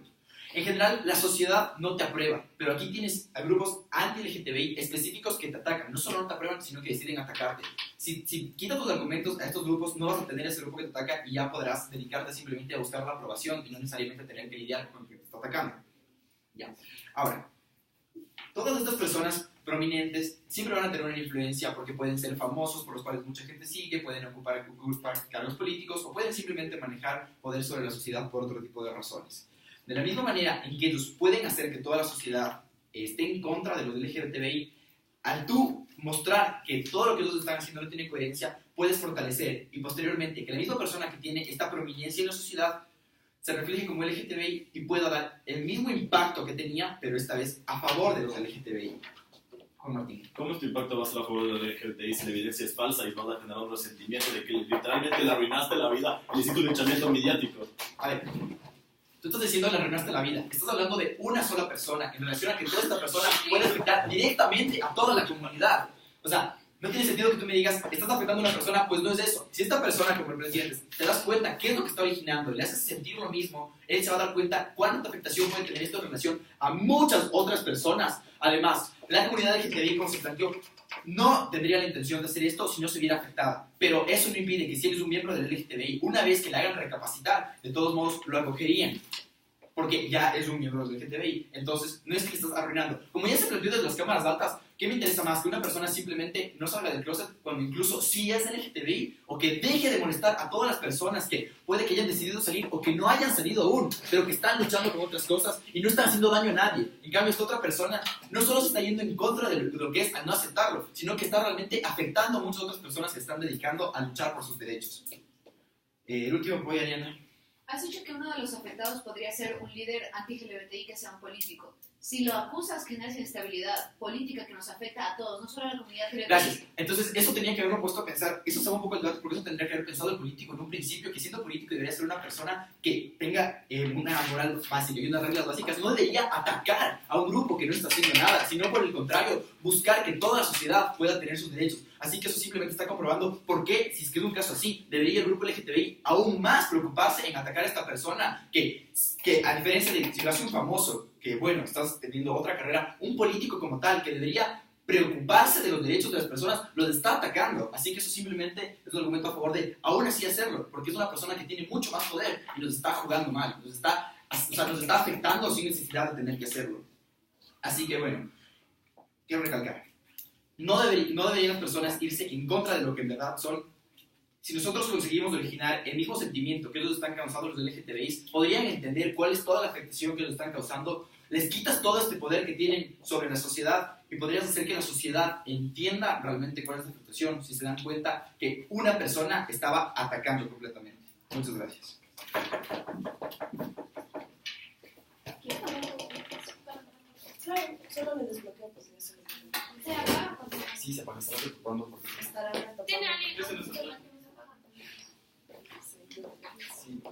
En general, la sociedad no te aprueba, pero aquí tienes a grupos anti-LGTBI específicos que te atacan. No solo no te aprueban, sino que deciden atacarte. Si quitas tus argumentos a estos grupos, no vas a tener ese grupo que te ataca y ya podrás dedicarte simplemente a buscar la aprobación y no necesariamente tener que lidiar con el que te está atacando. Ya. Ahora, todas estas personas prominentes siempre van a tener una influencia porque pueden ser famosos, por los cuales mucha gente sigue, pueden ocupar cargos políticos o pueden simplemente manejar poder sobre la sociedad por otro tipo de razones. De la misma manera en que ellos pueden hacer que toda la sociedad esté en contra de los LGBTI, al tú mostrar que todo lo que ellos están haciendo no tiene coherencia, puedes fortalecer y posteriormente que la misma persona que tiene esta prominencia en la sociedad se refleje como LGTBI y pueda dar el mismo impacto que tenía, pero esta vez a favor de los LGTBI. Juan Martín. ¿Cómo este impacto va a ser a favor de los LGBTI si la evidencia es falsa y vas a generar un resentimiento de que literalmente le arruinaste la vida y le hiciste un linchamiento mediático? A ver, tú estás diciendo le arruinaste la vida. Estás hablando de una sola persona en relación a que toda esta persona puede afectar directamente a toda la comunidad. O sea, no tiene sentido que tú me digas, estás afectando a una persona, pues no es eso. Si esta persona, como el presidente, te das cuenta qué es lo que está originando, le haces sentir lo mismo, él se va a dar cuenta cuánta afectación puede tener esto en relación a muchas otras personas. Además, la comunidad LGTBI, como se planteó, no tendría la intención de hacer esto si no se viera afectada. Pero eso no impide que si eres un miembro del LGTBI, una vez que le hagan recapacitar, de todos modos lo acogerían. porque ya es un miembro del LGTBI. Entonces, no es que estás arruinando. Como ya se planteó desde las cámaras altas, ¿qué me interesa más? Que una persona simplemente no salga del closet cuando incluso sí es LGTBI, o que deje de molestar a todas las personas que puede que hayan decidido salir o que no hayan salido aún, pero que están luchando con otras cosas y no están haciendo daño a nadie. En cambio, esta otra persona no solo se está yendo en contra de lo que es al no aceptarlo, sino que está realmente afectando a muchas otras personas que están dedicando a luchar por sus derechos. El último apoyo, Ariana. Has dicho que uno de los afectados podría ser un líder anti-LGBTI que sea un político. Si lo acusas, generas inestabilidad política que nos afecta a todos, no solo a la comunidad LGBTI. Gracias. Entonces, eso tenía que haberme puesto a pensar, eso sabe un poco el debate, porque eso tendría que haber pensado el político en un principio, que siendo político debería ser una persona que tenga una moral básica y unas reglas básicas. No debería atacar a un grupo que no está haciendo nada, sino por el contrario, buscar que toda la sociedad pueda tener sus derechos. Así que eso simplemente está comprobando por qué, si es que es un caso así, debería el grupo LGTBI aún más preocuparse en atacar a esta persona que a diferencia de si lo hace un famoso, que bueno, estás teniendo otra carrera, un político como tal, que debería preocuparse de los derechos de las personas, los está atacando. Así que eso simplemente es un argumento a favor de aún así hacerlo, porque es una persona que tiene mucho más poder y nos está jugando mal, nos está afectando sin necesidad de tener que hacerlo. Así que bueno, quiero recalcar, no deberían las personas irse en contra de lo que en verdad son. Si nosotros conseguimos originar el mismo sentimiento que ellos están causando los LGTBIs, podrían entender cuál es toda la afectación que los están causando. Les quitas todo este poder que tienen sobre la sociedad y podrías hacer que la sociedad entienda realmente cuál es la afectación si se dan cuenta que una persona estaba atacando completamente. Muchas gracias. Solo me desbloqueo porque eso Sí, se van a estar preocupando porque... estará retomando. Tiene alguien. Sí,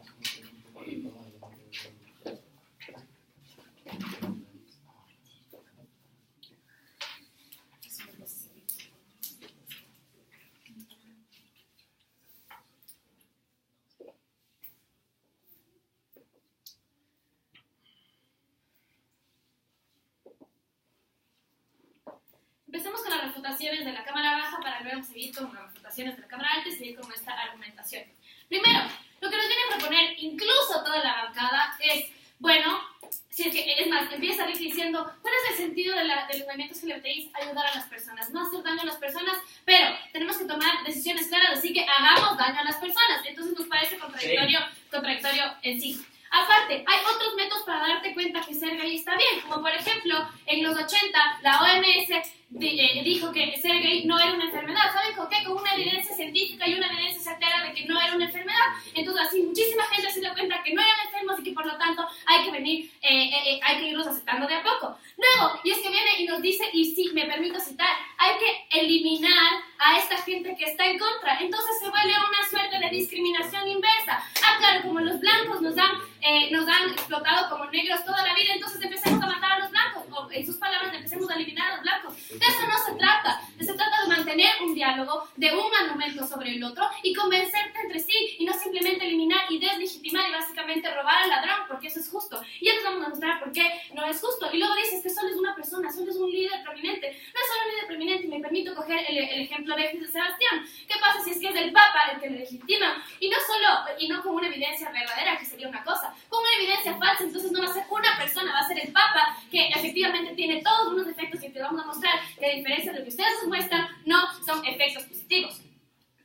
Empecemos con las refutaciones de la Cámara Baja para luego seguir con las refutaciones de la Cámara Alta y seguir con esta argumentación. Primero, lo que nos viene a proponer incluso toda la bancada es, bueno, si es, que, es más, empieza diciendo, ¿cuál es el sentido de los movimientos LGBTI? Ayudar a las personas, no hacer daño a las personas, pero tenemos que tomar decisiones claras, así que hagamos daño a las personas. Entonces nos parece contradictorio en sí. Aparte, hay otros métodos para darte cuenta que ser gay está bien, como por ejemplo, en los 80, la OMS dijo que ser gay no era una enfermedad. ¿Saben con qué? Con una evidencia científica y una evidencia certera de que no era una enfermedad. Entonces, así muchísima gente se dio cuenta que no eran enfermos y que por lo tanto hay que irlos aceptando de a poco. Luego, y es que viene y nos dice, y sí, me permito citar, hay que eliminar a esta gente que está en contra. Entonces se vuelve una suerte de discriminación inversa. Ah, claro, como los blancos nos han explotado como negros toda la vida, entonces empecemos a matar a los blancos, o en sus palabras, empecemos a eliminar a los blancos. De eso no se trata. Se trata de mantener un diálogo, de un argumento sobre el otro y convencerte entre sí, y no simplemente eliminar y deslegitimar y básicamente robar al ladrón, porque eso es justo. Y ya nos vamos a mostrar por qué no es justo. Y luego dices que solo es una persona, solo es un líder prominente. No es solo un líder prominente, y me permito coger el ejemplo de Sebastián. ¿Qué pasa si es que es el Papa el que le legitima? Y no con una evidencia verdadera, que sería una cosa, con una evidencia falsa. Entonces no va a ser una persona, va a ser el Papa, que efectivamente tiene todos unos efectos que te vamos a mostrar, que a diferencia de lo que ustedes nos muestran, no son efectos positivos.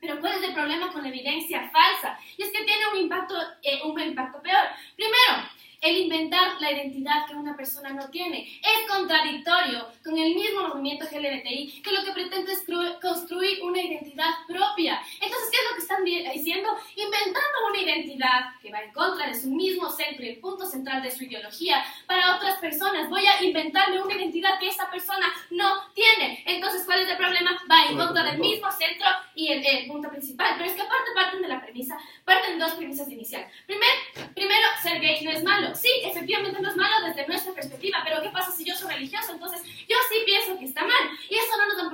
Pero ¿cuál es el problema con la evidencia falsa? Y es que tiene un impacto peor. Primero, el inventar la identidad que una persona no tiene es contradictorio con el mismo movimiento LGBTI, que lo que pretende es construir una identidad propia. Entonces, ¿qué es lo que están diciendo? Inventando una identidad que va en contra de su mismo centro y el punto central de su ideología para otras personas. Voy a inventarle una identidad que esa persona no tiene. Entonces, ¿cuál es el problema? Va en contra del mismo centro y el punto principal. Pero es que aparte parten de dos premisas iniciales. Primero, ser gay no es malo. Sí, efectivamente no es malo desde nuestra perspectiva, pero ¿qué pasa si yo soy religioso? Entonces yo sí pienso que está mal, y eso no nos han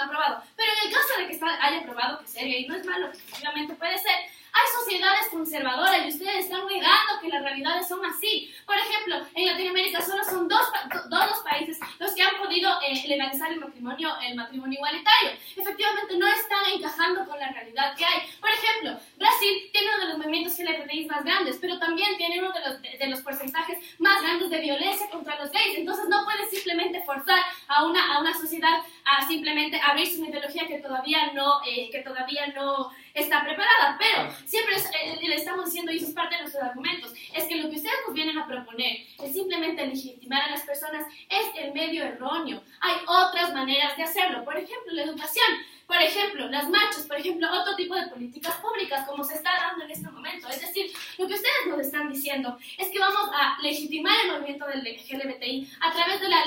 probado. Pero en el caso de que haya probado que ser gay no es malo, que efectivamente puede ser, hay sociedades conservadoras y ustedes están negando que las realidades son así. Por ejemplo, en Latinoamérica solo son dos países los que han podido legalizar el matrimonio igualitario. Efectivamente no están encajando con la realidad que hay. Por ejemplo, Brasil tiene uno de los movimientos LGBTI más grandes, pero también tiene uno de los porcentajes de violencia contra los gays. Entonces no puedes simplemente forzar a una sociedad a simplemente abrirse una ideología que todavía no está preparada. Pero siempre le estamos diciendo, y eso es parte de nuestros argumentos, es que lo que ustedes nos vienen a proponer es simplemente legitimar a las personas, es el medio erróneo. Hay otras maneras de hacerlo. Por ejemplo, la educación. Por ejemplo, las marchas, por ejemplo, otro tipo de políticas públicas como se está dando en este momento. Es decir, lo que ustedes nos están diciendo es que vamos a legitimar el movimiento del LGBTI a través de la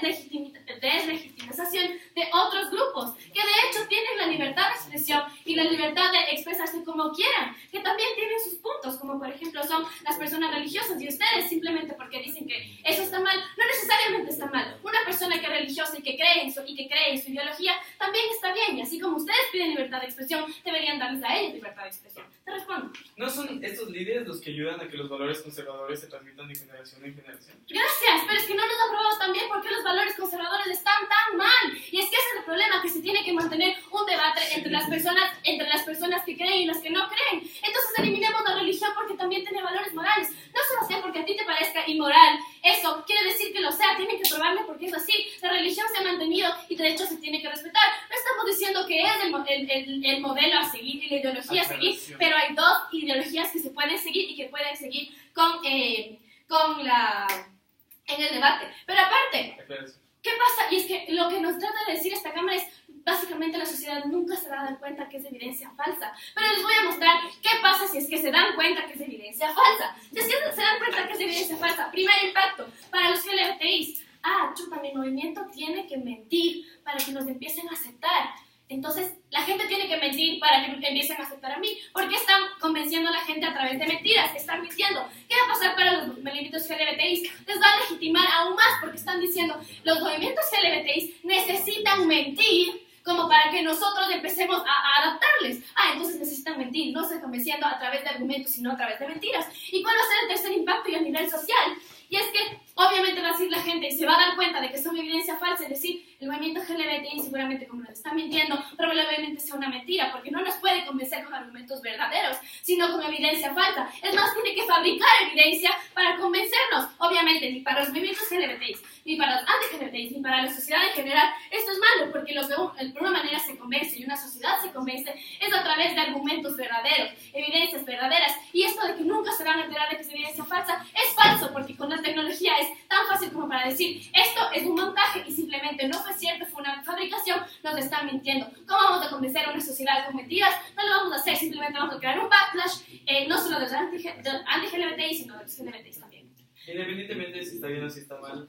deslegitimización de otros grupos, que de hecho tienen la libertad de expresión y la libertad de expresarse como quieran, que también tienen sus puntos, como por ejemplo son las personas religiosas, y ustedes simplemente porque dicen que eso está mal, no necesariamente está mal. Una persona que es religiosa y que cree en su ideología también está bien. Y así como ustedes piden libertad de expresión, deberían darles a ellos libertad de expresión. Te respondo. ¿No son estos líderes los que ayudan a que los valores conservadores se transmitan de generación en generación? Gracias, pero es que no nos han probado también por qué los valores conservadores están tan mal. Y es que ese es el problema, que se tiene que mantener un debate entre las personas que creen y las que no creen. Entonces eliminemos la religión porque también tiene valores morales. No se va a hacer porque a ti te parezca inmoral. Eso quiere decir que lo sea, tienen que probarlo porque es así. La religión se ha mantenido y de hecho se tiene que respetar. No estamos diciendo que es el modelo a seguir y la ideología a seguir, pero hay dos ideologías que se pueden seguir y que pueden seguir en el debate. Pero aparte, ¿qué pasa? Y es que lo que nos trata de decir esta Cámara es, básicamente la sociedad nunca se va a dar cuenta que es evidencia falsa. Pero les voy a mostrar qué pasa si es que se dan cuenta que es evidencia falsa. Si es que se dan cuenta que es evidencia falsa, primer impacto para los LGBTIs. Chuta, mi movimiento tiene que mentir para que nos empiecen a aceptar. Entonces, la gente tiene que mentir para que empiecen a aceptar a mí. ¿Por qué están convenciendo a la gente a través de mentiras? Están mintiendo. ¿Qué va a pasar para los movimientos LGBTIs? Les va a legitimar aún más porque están diciendo los movimientos LGBTIs necesitan mentir como para que nosotros empecemos a adaptarles. Entonces necesitan mentir. No se están convenciendo a través de argumentos, sino a través de mentiras. ¿Y cuál va a ser el tercer impacto y a nivel social? Y es que obviamente va a decir la gente y se va a dar cuenta de que son evidencia falsa, es decir, el movimiento LGBTI seguramente como nos está mintiendo, probablemente sea una mentira, porque no nos puede convencer con argumentos verdaderos, sino con evidencia falsa. Es más, tiene que fabricar evidencia para convencernos. Obviamente, ni para los movimientos LGBTI, ni para los anti-LGBTI, ni para la sociedad en general, esto es malo, porque lo que por una manera se convence y una sociedad se convence es a través de argumentos verdaderos, evidencias verdaderas, y esto de que nunca se van a enterar de que es evidencia falsa, es falso, porque con la tecnología es tan fácil como para decir, esto es un montaje y simplemente no fue cierto, fue una fabricación, nos están mintiendo. ¿Cómo vamos a convencer a una sociedad con mentiras? No lo vamos a hacer, simplemente vamos a crear un backlash, no solo de los anti-LGBTI, sino de los LGBTI también. Independientemente de si está bien o si está mal,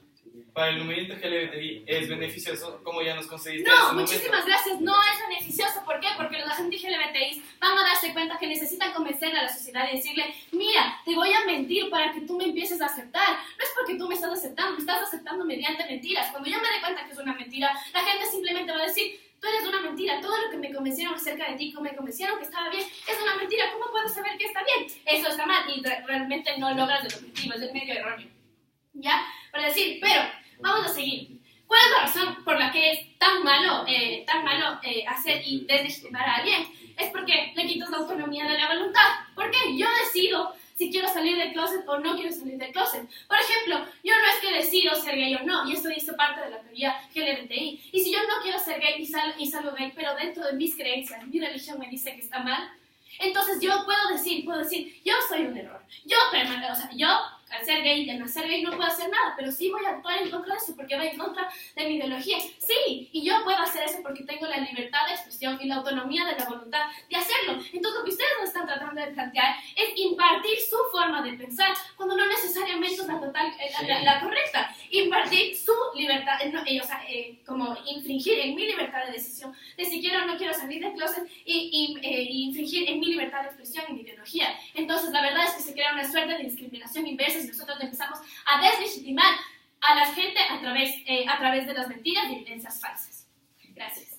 para el movimiento LGBTI es beneficioso, como ya nos concediste. No, muchísimas gracias, no es beneficioso. ¿Por qué? Porque los anti-LGBTI van a darse cuenta que necesitan convencer a la sociedad y decirle, mira, te voy a mentir para que tú me empieces a aceptar. No es porque tú me estás aceptando, me estás aceptando mediante mentiras. Cuando yo me dé cuenta que es una mentira, la gente simplemente va a decir, tú eres una mentira, todo lo que me convencieron acerca de ti, como me convencieron que estaba bien, es una mentira. ¿Cómo puedo saber que está bien? Eso está mal y realmente no logras el objetivo, es el medio erróneo. ¿Ya? Para decir, pero vamos a seguir. ¿Cuál es la razón por la que es tan malo hacer y deslegitimar a alguien? Es porque le quitas la autonomía de la voluntad. ¿Por qué? Yo decido si quiero salir del closet o no quiero salir del closet. Por ejemplo, yo no es que decido ser gay o no, y esto dice parte de la teoría LGBTI. Y si yo no quiero ser gay y salgo gay, pero dentro de mis creencias, mi religión me dice que está mal, entonces yo puedo decir, yo soy un error. Yo al ser gay y al no ser gay no puedo hacer nada, pero sí voy a actuar en contra de eso porque va en contra de mi ideología. Sí, y yo puedo hacer eso porque tengo la libertad de expresión y la autonomía de la voluntad de hacerlo. Entonces lo que ustedes nos están tratando de plantear es impartir su forma de pensar cuando no necesariamente es la correcta. Impartir su libertad, como infringir en mi libertad de decisión de si quiero o no quiero salir del closet y infringir en mi libertad de expresión y mi ideología. Entonces la verdad es que se crea una suerte de discriminación inversa si nosotros empezamos a deslegitimar a la gente a través de las mentiras y evidencias falsas. Gracias.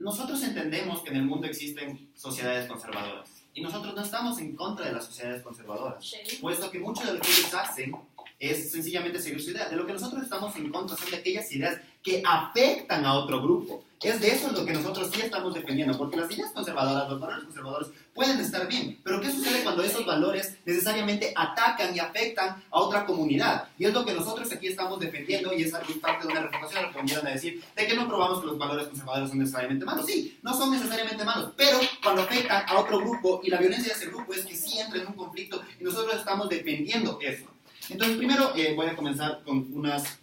nosotros entendemos que en el mundo existen sociedades conservadoras y nosotros no estamos en contra de las sociedades conservadoras, puesto que mucho de lo que ellos hacen es sencillamente seguir su idea. De lo que nosotros estamos en contra son de aquellas ideas que afectan a otro grupo. Es de eso lo que nosotros sí estamos defendiendo, porque las ideas conservadoras, los valores conservadores pueden estar bien, pero ¿qué sucede cuando esos valores necesariamente atacan y afectan a otra comunidad? Y es lo que nosotros aquí estamos defendiendo y es parte de una refutación a lo que vinieron a decir, de que no probamos que los valores conservadores son necesariamente malos. Sí, no son necesariamente malos, pero cuando afectan a otro grupo y la violencia de ese grupo es que sí entra en un conflicto y nosotros estamos defendiendo eso. Entonces, primero voy a comenzar con unas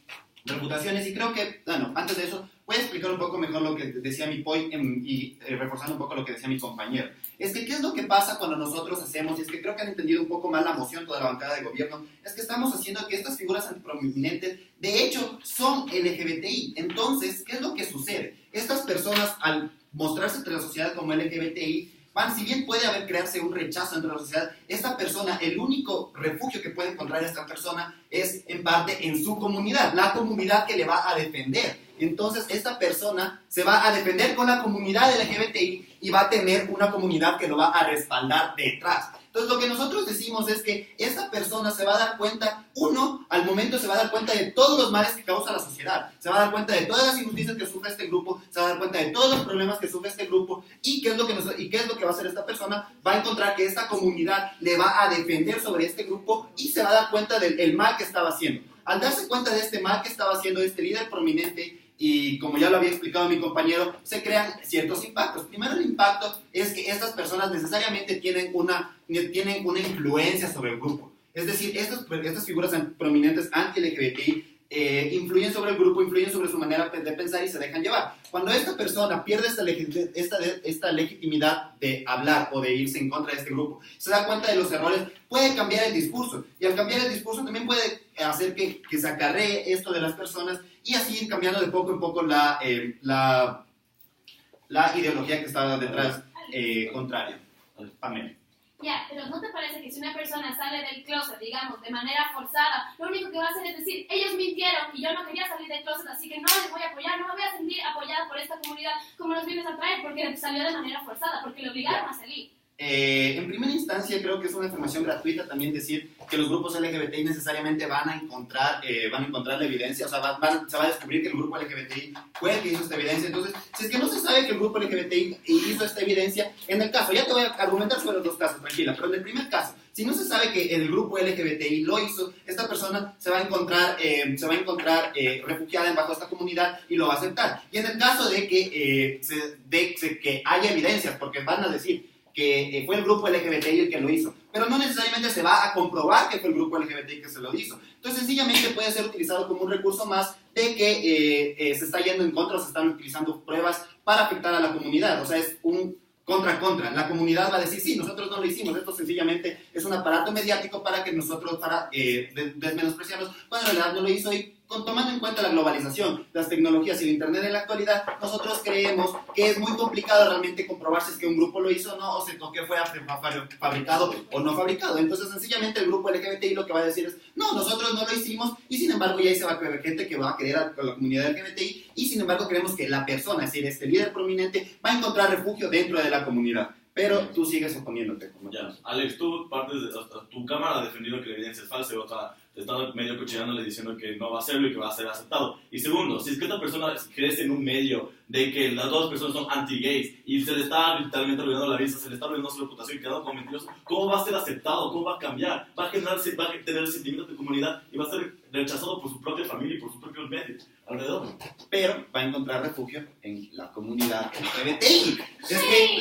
refutaciones y creo que, bueno, antes de eso, voy a explicar un poco mejor lo que decía mi point y reforzando un poco lo que decía mi compañero. Es que, ¿qué es lo que pasa cuando nosotros hacemos? Y es que creo que han entendido un poco mal la moción toda la bancada de gobierno, es que estamos haciendo que estas figuras antiprominentes, de hecho, son LGBTI. Entonces, ¿qué es lo que sucede? Estas personas, al mostrarse entre la sociedad como LGBTI, si bien puede crearse un rechazo entre la sociedad, esta persona, el único refugio que puede encontrar esta persona es en parte en su comunidad, la comunidad que le va a defender. Entonces esta persona se va a defender con la comunidad LGBTI y va a tener una comunidad que lo va a respaldar detrás. Entonces lo que nosotros decimos es que esta persona se va a dar cuenta, al momento se va a dar cuenta de todos los males que causa la sociedad, se va a dar cuenta de todas las injusticias que sufre este grupo, se va a dar cuenta de todos los problemas que sufre este grupo y qué es lo que va a hacer esta persona. Va a encontrar que esta comunidad le va a defender sobre este grupo y se va a dar cuenta del mal que estaba haciendo. Al darse cuenta de este mal que estaba haciendo este líder prominente, y como ya lo había explicado mi compañero, se crean ciertos impactos. Primero, el impacto es que estas personas necesariamente tienen una influencia sobre el grupo. Es decir, estas figuras prominentes anti-LGBTI influyen sobre el grupo, influyen sobre su manera de pensar y se dejan llevar. Cuando esta persona pierde esta legitimidad de hablar o de irse en contra de este grupo, se da cuenta de los errores, puede cambiar el discurso. Y al cambiar el discurso también puede hacer que se acarree esto de las personas y así ir cambiando de poco en poco la ideología que estaba detrás contraria. Pamela. Ya, pero ¿no te parece que si una persona sale del closet, digamos, de manera forzada, lo único que va a hacer es decir, ellos mintieron y yo no quería salir del closet, así que no les voy a apoyar, no me voy a sentir apoyada por esta comunidad como nos vienes a traer, porque salió de manera forzada, porque le obligaron a salir? En primera instancia creo que es una afirmación gratuita también decir que los grupos LGBTI necesariamente van a encontrar la evidencia, o sea, se va a descubrir que el grupo LGBTI fue el que hizo esta evidencia. Entonces, si es que no se sabe que el grupo LGBTI hizo esta evidencia, en el caso, ya te voy a argumentar sobre los dos casos, tranquila, pero en el primer caso, si no se sabe que el grupo LGBTI lo hizo, esta persona se va a encontrar refugiada bajo esta comunidad y lo va a aceptar. Y en el caso de que haya evidencias, porque van a decir que fue el grupo LGBTI el que lo hizo, pero no necesariamente se va a comprobar que fue el grupo LGBTI que se lo hizo. Entonces sencillamente puede ser utilizado como un recurso más de que se está yendo en contra o se están utilizando pruebas para afectar a la comunidad. O sea, es un contra. La comunidad va a decir, sí, nosotros no lo hicimos, esto sencillamente es un aparato mediático para que nosotros, desmenospreciarnos, cuando en realidad no lo hizo. Y tomando en cuenta la globalización, las tecnologías y el internet en la actualidad, nosotros creemos que es muy complicado realmente comprobar si es que un grupo lo hizo o no, o que fue fabricado o no fabricado. Entonces sencillamente el grupo LGBTI lo que va a decir es, no, nosotros no lo hicimos, y sin embargo ya ahí se va a haber gente que va a querer a la comunidad LGBTI, y sin embargo creemos que la persona, es decir, este líder prominente, va a encontrar refugio dentro de la comunidad. Pero tú sigues oponiéndote. Ya, Alex, tu cámara ha defendido que la evidencia es falsa y otra está medio cochinándole diciendo que no va a hacerlo y que va a ser aceptado. Y segundo, si es que esta persona crece en un medio de que las dos personas son anti-gays y se le está literalmente arruinando la vida, se le está arruinando su reputación y quedando como mentiroso, ¿cómo va a ser aceptado? ¿Cómo va a cambiar? Va a tener sentimientos de comunidad y va a ser rechazado por su propia familia y por sus propios medios alrededor. Pero va a encontrar refugio en la comunidad LGBTI. Es que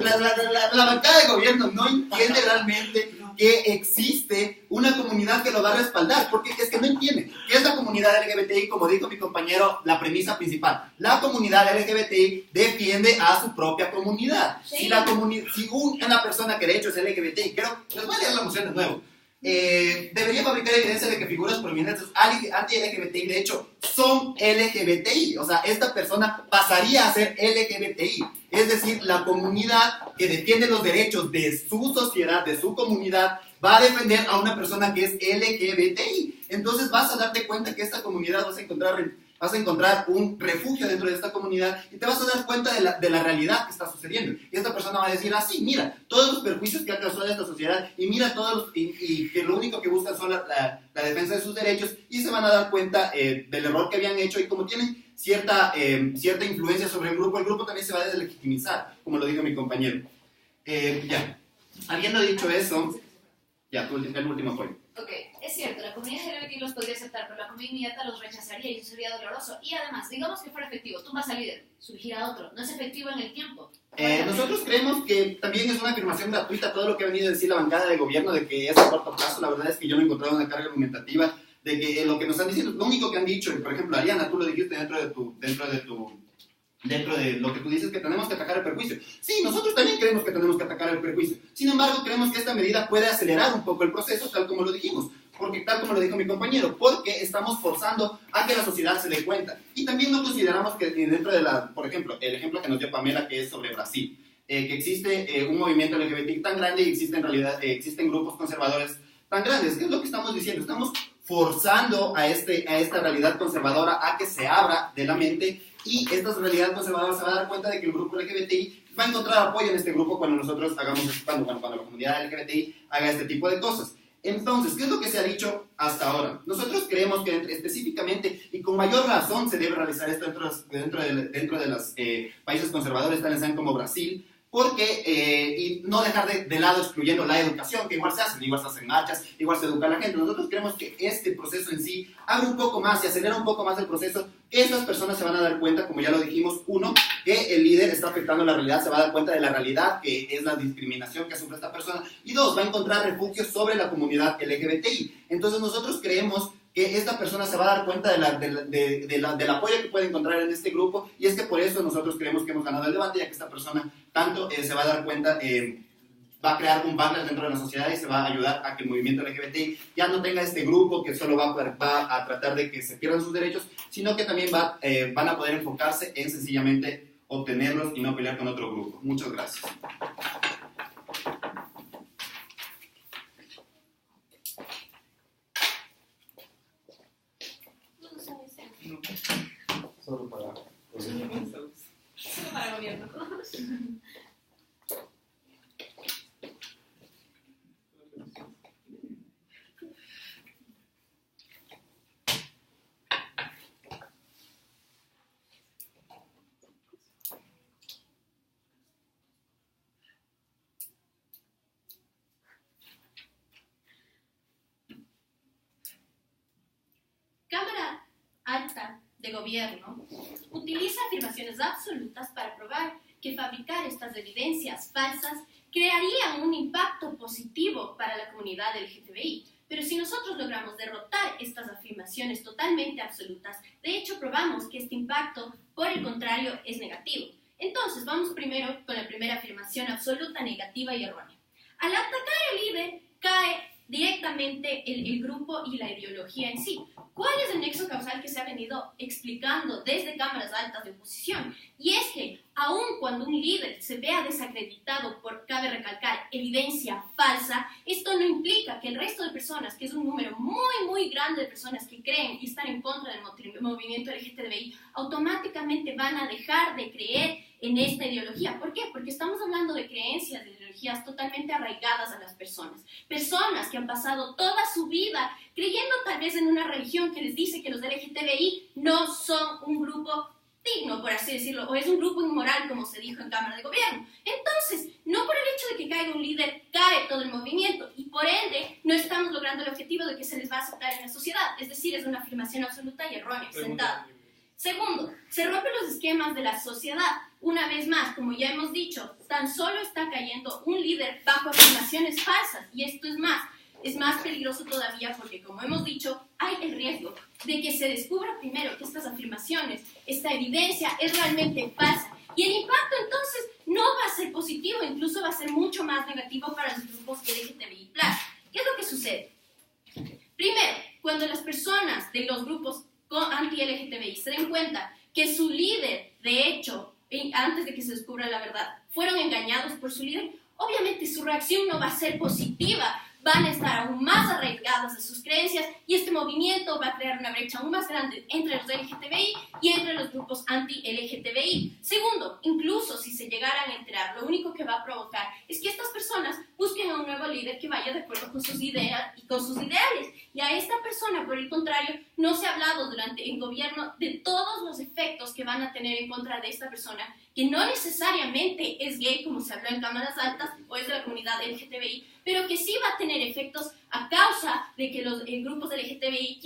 la bancada de gobierno no entiende realmente que existe una comunidad que lo va a respaldar, porque es que no entiende que es la comunidad LGBTI, como dijo mi compañero, la premisa principal. La comunidad LGBTI defiende a su propia comunidad. Sí. Si una persona que de hecho es LGBTI, les voy a leer la moción de nuevo, debería fabricar evidencia de que figuras prominentes anti-LGBTI de hecho son LGBTI, o sea, esta persona pasaría a ser LGBTI, es decir, la comunidad que defiende los derechos de su sociedad, de su comunidad, va a defender a una persona que es LGBTI. Entonces vas a darte cuenta que esta comunidad vas a encontrar vas a encontrar un refugio dentro de esta comunidad y te vas a dar cuenta de la realidad que está sucediendo. Y esta persona va a decir, sí, mira, todos los perjuicios que ha causado esta sociedad y mira y que lo único que buscan son la defensa de sus derechos, y se van a dar cuenta del error que habían hecho, y como tienen cierta influencia sobre el grupo también se va a deslegitimizar, como lo dijo mi compañero. Ya, habiendo dicho eso, ya, el último apoyo. Ok, es cierto, la comunidad LGBT los podría aceptar, pero la comunidad inmediata los rechazaría y eso sería doloroso. Y además, digamos que fuera efectivo, tú vas al líder, surgirá otro, no es efectivo en el tiempo. Nosotros creemos que también es una afirmación gratuita todo lo que ha venido a decir la bancada de gobierno de que es a corto plazo. La verdad es que yo no he encontrado una carga argumentativa de que lo que nos están diciendo, lo único que han dicho, por ejemplo, Ariana, tú lo dijiste dentro de lo que tú dices, que tenemos que atacar el perjuicio. Sí, nosotros también creemos que tenemos que atacar el perjuicio. Sin embargo, creemos que esta medida puede acelerar un poco el proceso, tal como lo dijimos. Porque, tal como lo dijo mi compañero, porque estamos forzando a que la sociedad se dé cuenta. Y también no consideramos que dentro de por ejemplo, el ejemplo que nos dio Pamela, que es sobre Brasil, que existe un movimiento LGBT tan grande y existen grupos conservadores tan grandes. ¿Qué es lo que estamos diciendo? Estamos forzando a esta realidad conservadora a que se abra de la mente, y esta realidad conservadora se va a dar cuenta de que el grupo LGBTI va a encontrar apoyo en este grupo cuando nosotros cuando la comunidad LGBTI haga este tipo de cosas. Entonces, ¿qué es lo que se ha dicho hasta ahora? Nosotros creemos que específicamente y con mayor razón se debe realizar esto dentro de los países conservadores, tales como Brasil, porque, y no dejar de lado excluyendo la educación, que igual se hacen marchas, igual se educa a la gente. Nosotros creemos que este proceso en sí abre un poco más y acelera un poco más el proceso, que estas personas se van a dar cuenta, como ya lo dijimos, uno, que el líder está afectando la realidad, se va a dar cuenta de la realidad que es la discriminación que sufre esta persona, y dos, va a encontrar refugio sobre la comunidad LGBTI. Entonces nosotros creemos que esta persona se va a dar cuenta del apoyo que puede encontrar en este grupo, y es que por eso nosotros creemos que hemos ganado el debate, ya que esta persona tanto se va a dar cuenta, va a crear un backlash dentro de la sociedad y se va a ayudar a que el movimiento LGBT ya no tenga este grupo que solo va a tratar de que se pierdan sus derechos, sino que también van a poder enfocarse en sencillamente obtenerlos y no pelear con otro grupo. Muchas gracias. Solo para gobierno. Cámara Alta de Gobierno utiliza afirmaciones absolutas para probar que fabricar estas evidencias falsas crearía un impacto positivo para la comunidad LGTBI. Pero si nosotros logramos derrotar estas afirmaciones totalmente absolutas, de hecho probamos que este impacto, por el contrario, es negativo. Entonces, vamos primero con la primera afirmación absoluta, negativa y errónea. Al atacar al líder, cae directamente el grupo y la ideología en sí. ¿Cuál es el nexo causal que se ha venido explicando desde cámaras altas de oposición? Y es que, aun cuando un líder se vea desacreditado por, cabe recalcar, evidencia falsa, esto no implica que el resto de personas, que es un número muy, muy grande de personas que creen y están en contra del movimiento LGTBI, automáticamente van a dejar de creer en esta ideología. ¿Por qué? Porque estamos hablando de creencias, de ideologías totalmente arraigadas a las personas. Personas que han pasado toda su vida creyendo tal vez en una religión que les dice que los LGTBI no son un grupo digno, por así decirlo, o es un grupo inmoral, como se dijo en Cámara de Gobierno. Entonces, no por el hecho de que caiga un líder, cae todo el movimiento, y por ende, no estamos logrando el objetivo de que se les va a aceptar en la sociedad. Es decir, es una afirmación absoluta y errónea, sentada. Segundo, se rompen los esquemas de la sociedad. Una vez más, como ya hemos dicho, tan solo está cayendo un líder bajo afirmaciones falsas, y esto es más peligroso todavía porque, como hemos dicho, hay el riesgo de que se descubra primero que estas afirmaciones, esta evidencia es realmente falsa, y el impacto entonces no va a ser positivo, incluso va a ser mucho más negativo para los grupos LGTBI+. ¿Qué es lo que sucede? Primero, cuando las personas de los grupos anti-LGTBI se den cuenta que su líder, de hecho, antes de que se descubra la verdad, fueron engañados por su líder, obviamente su reacción no va a ser positiva, van a estar aún más arraigadas a sus creencias y este movimiento va a crear una brecha aún más grande entre los LGTBI y entre los grupos anti-LGTBI. Segundo, incluso si se llegaran a enterar, lo único que va a provocar es que estas personas busquen a un nuevo líder que vaya de acuerdo con sus ideas y con sus ideales. Y a esta persona, por el contrario, no se ha hablado durante el gobierno de todos los efectos que van a tener en contra de esta persona, que no necesariamente es gay, como se habló en cámaras altas, o es de la comunidad LGTBI, pero que sí va a tener efectos a causa de que los grupos LGTBI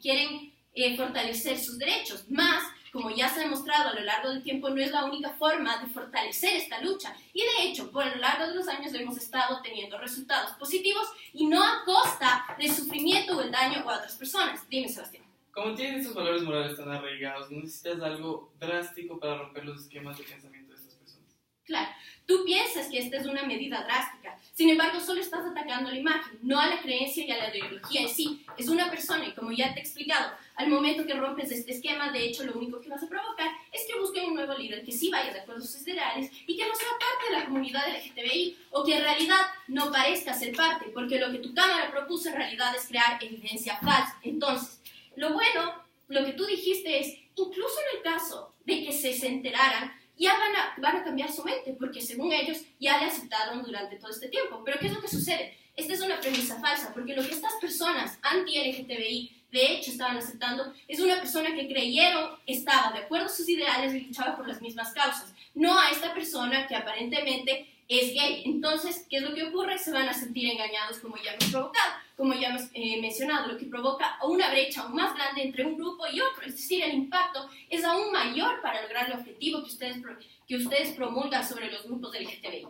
quieren fortalecer sus derechos. Más, como ya se ha demostrado a lo largo del tiempo, no es la única forma de fortalecer esta lucha. Y de hecho, por lo largo de los años hemos estado teniendo resultados positivos y no a costa del sufrimiento o el daño a otras personas. Dime, Sebastián. Como tienes esos valores morales tan arraigados, ¿no necesitas algo drástico para romper los esquemas de pensamiento de estas personas? Claro, tú piensas que esta es una medida drástica, sin embargo solo estás atacando la imagen, no a la creencia y a la ideología en sí. Es una persona y como ya te he explicado, al momento que rompes este esquema, de hecho lo único que vas a provocar es que busquen un nuevo líder que sí vaya de acuerdo a sus ideales y que no sea parte de la comunidad LGTBI o que en realidad no parezca ser parte, porque lo que tu cámara propuso en realidad es crear evidencia falsa. Entonces, lo bueno, lo que tú dijiste es, incluso en el caso de que se enteraran, ya van a cambiar su mente, porque según ellos ya le aceptaron durante todo este tiempo. Pero ¿qué es lo que sucede? Esta es una premisa falsa, porque lo que estas personas anti-LGTBI de hecho estaban aceptando es una persona que creyeron estaba de acuerdo a sus ideales y luchaba por las mismas causas, no a esta persona que aparentemente es gay. Entonces, ¿qué es lo que ocurre? Se van a sentir engañados, como ya hemos provocado, como ya hemos mencionado, lo que provoca una brecha aún más grande entre un grupo y otro. Es decir, el impacto es aún mayor para lograr el objetivo que ustedes promulgan sobre los grupos LGTBI.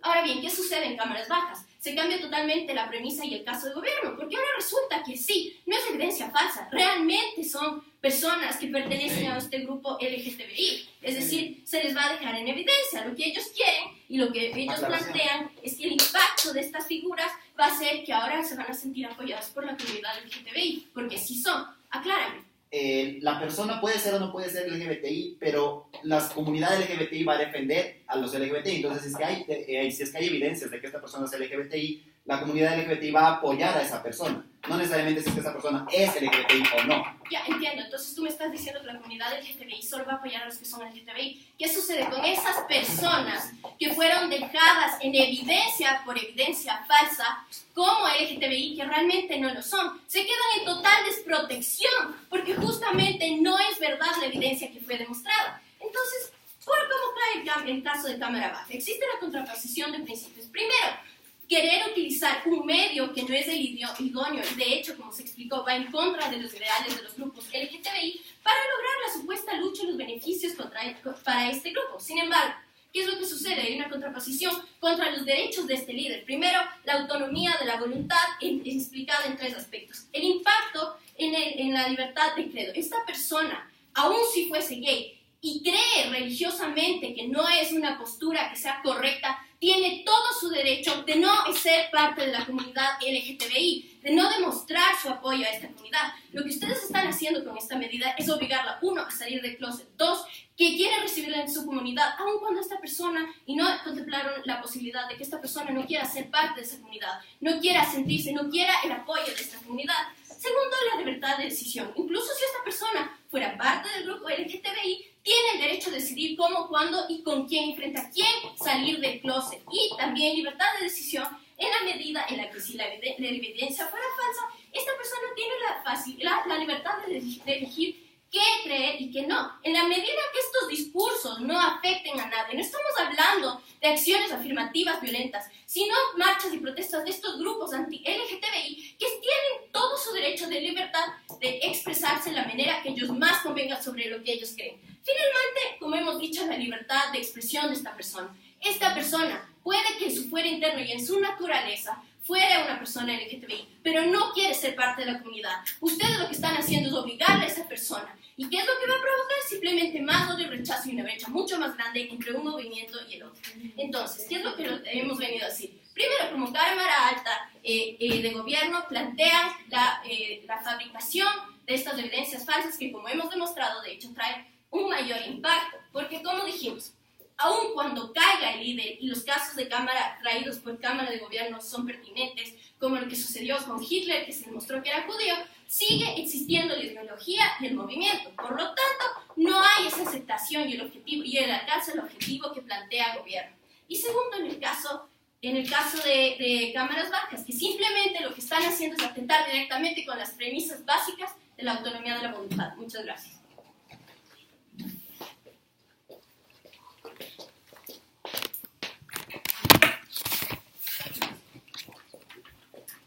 Ahora bien, ¿qué sucede en cámaras bajas? Se cambia totalmente la premisa y el caso de gobierno, porque ahora resulta que sí, no es evidencia falsa, realmente son personas que pertenecen a este grupo LGTBI. Es decir, se les va a dejar en evidencia lo que ellos quieren y lo que ellos plantean es que el impacto de estas figuras va a ser que ahora se van a sentir apoyados por la comunidad LGTBI, porque sí son. Aclárame. La persona puede ser o no puede ser LGBTI, pero la comunidad LGBTI va a defender a los LGBTI. Entonces, si es que hay evidencias de que esta persona es LGBTI, la comunidad LGBTI va a apoyar a esa persona. No necesariamente si es que esa persona es LGBTI o no. Ya, entiendo. Entonces tú me estás diciendo que la comunidad LGTBI solo va a apoyar a los que son LGTBI. ¿Qué sucede con esas personas que fueron dejadas en evidencia por evidencia falsa como LGTBI, que realmente no lo son? Se quedan en total desprotección porque justamente no es verdad la evidencia que fue demostrada. Entonces, ¿cómo cae el caso de cámara baja? Existe la contraposición de principios. Primero, querer utilizar un medio que no es el idóneo y de hecho, como se explicó, va en contra de los ideales de los grupos LGTBI para lograr la supuesta lucha y los beneficios para este grupo. Sin embargo, ¿qué es lo que sucede? Hay una contraposición contra los derechos de este líder. Primero, la autonomía de la voluntad es explicada en tres aspectos. El impacto en la libertad de credo. Esta persona, aun si fuese gay y cree religiosamente que no es una postura que sea correcta, tiene todo su derecho de no ser parte de la comunidad LGTBI, de no demostrar su apoyo a esta comunidad. Lo que ustedes están haciendo con esta medida es obligarla, uno, a salir del closet, dos, que quiere recibirla en su comunidad, aun cuando esta persona, y no contemplaron la posibilidad de que esta persona no quiera ser parte de esa comunidad, no quiera sentirse, no quiera el apoyo de esta comunidad. Segundo, la libertad de decisión. Incluso si esta persona fuera parte del grupo LGTBI, tiene el derecho a decidir cómo, cuándo y con quién y frente a quién salir del closet. Y también libertad de decisión en la medida en la que si la evidencia fuera falsa, esta persona tiene la libertad de elegir qué creer y qué no. En la medida que estos discursos no afecten a nadie, no estamos hablando de acciones afirmativas violentas, sino marchas y protestas de estos grupos anti-LGTBI que tienen todo su derecho de libertad de expresarse de la manera que ellos más convengan sobre lo que ellos creen. Finalmente, como hemos dicho, la libertad de expresión de esta persona. Esta persona puede que en su fuero interno y en su naturaleza fuera una persona LGTBI, pero no quiere ser parte de la comunidad. Ustedes lo que están haciendo es obligarle a esa persona. ¿Y qué es lo que va a provocar? Simplemente más odio y rechazo y una brecha mucho más grande entre un movimiento y el otro. Entonces, ¿qué es lo que hemos venido a decir? Primero, como Cámara Alta de Gobierno plantean la fabricación de estas evidencias falsas que, como hemos demostrado, de hecho, traen un mayor impacto. Porque, como dijimos, aun cuando caiga el líder y los casos de cámara traídos por Cámara de Gobierno son pertinentes, como lo que sucedió con Hitler, que se demostró que era judío, sigue existiendo la ideología y el movimiento. Por lo tanto, no hay esa aceptación y el objetivo y el alcance del objetivo que plantea el gobierno. Y segundo, en el caso de cámaras bajas, que simplemente lo que están haciendo es atentar directamente con las premisas básicas de la autonomía de la voluntad. Muchas gracias.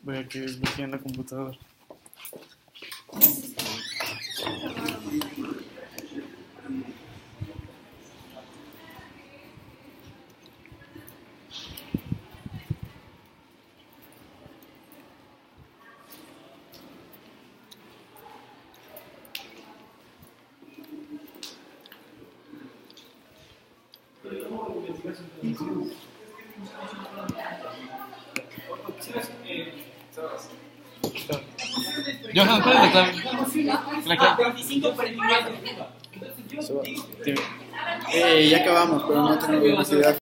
Voy a que desbloqueen la computadora. Johan, ¿cuál es la clave? La clave. Ya acabamos, pero no tenemos velocidad.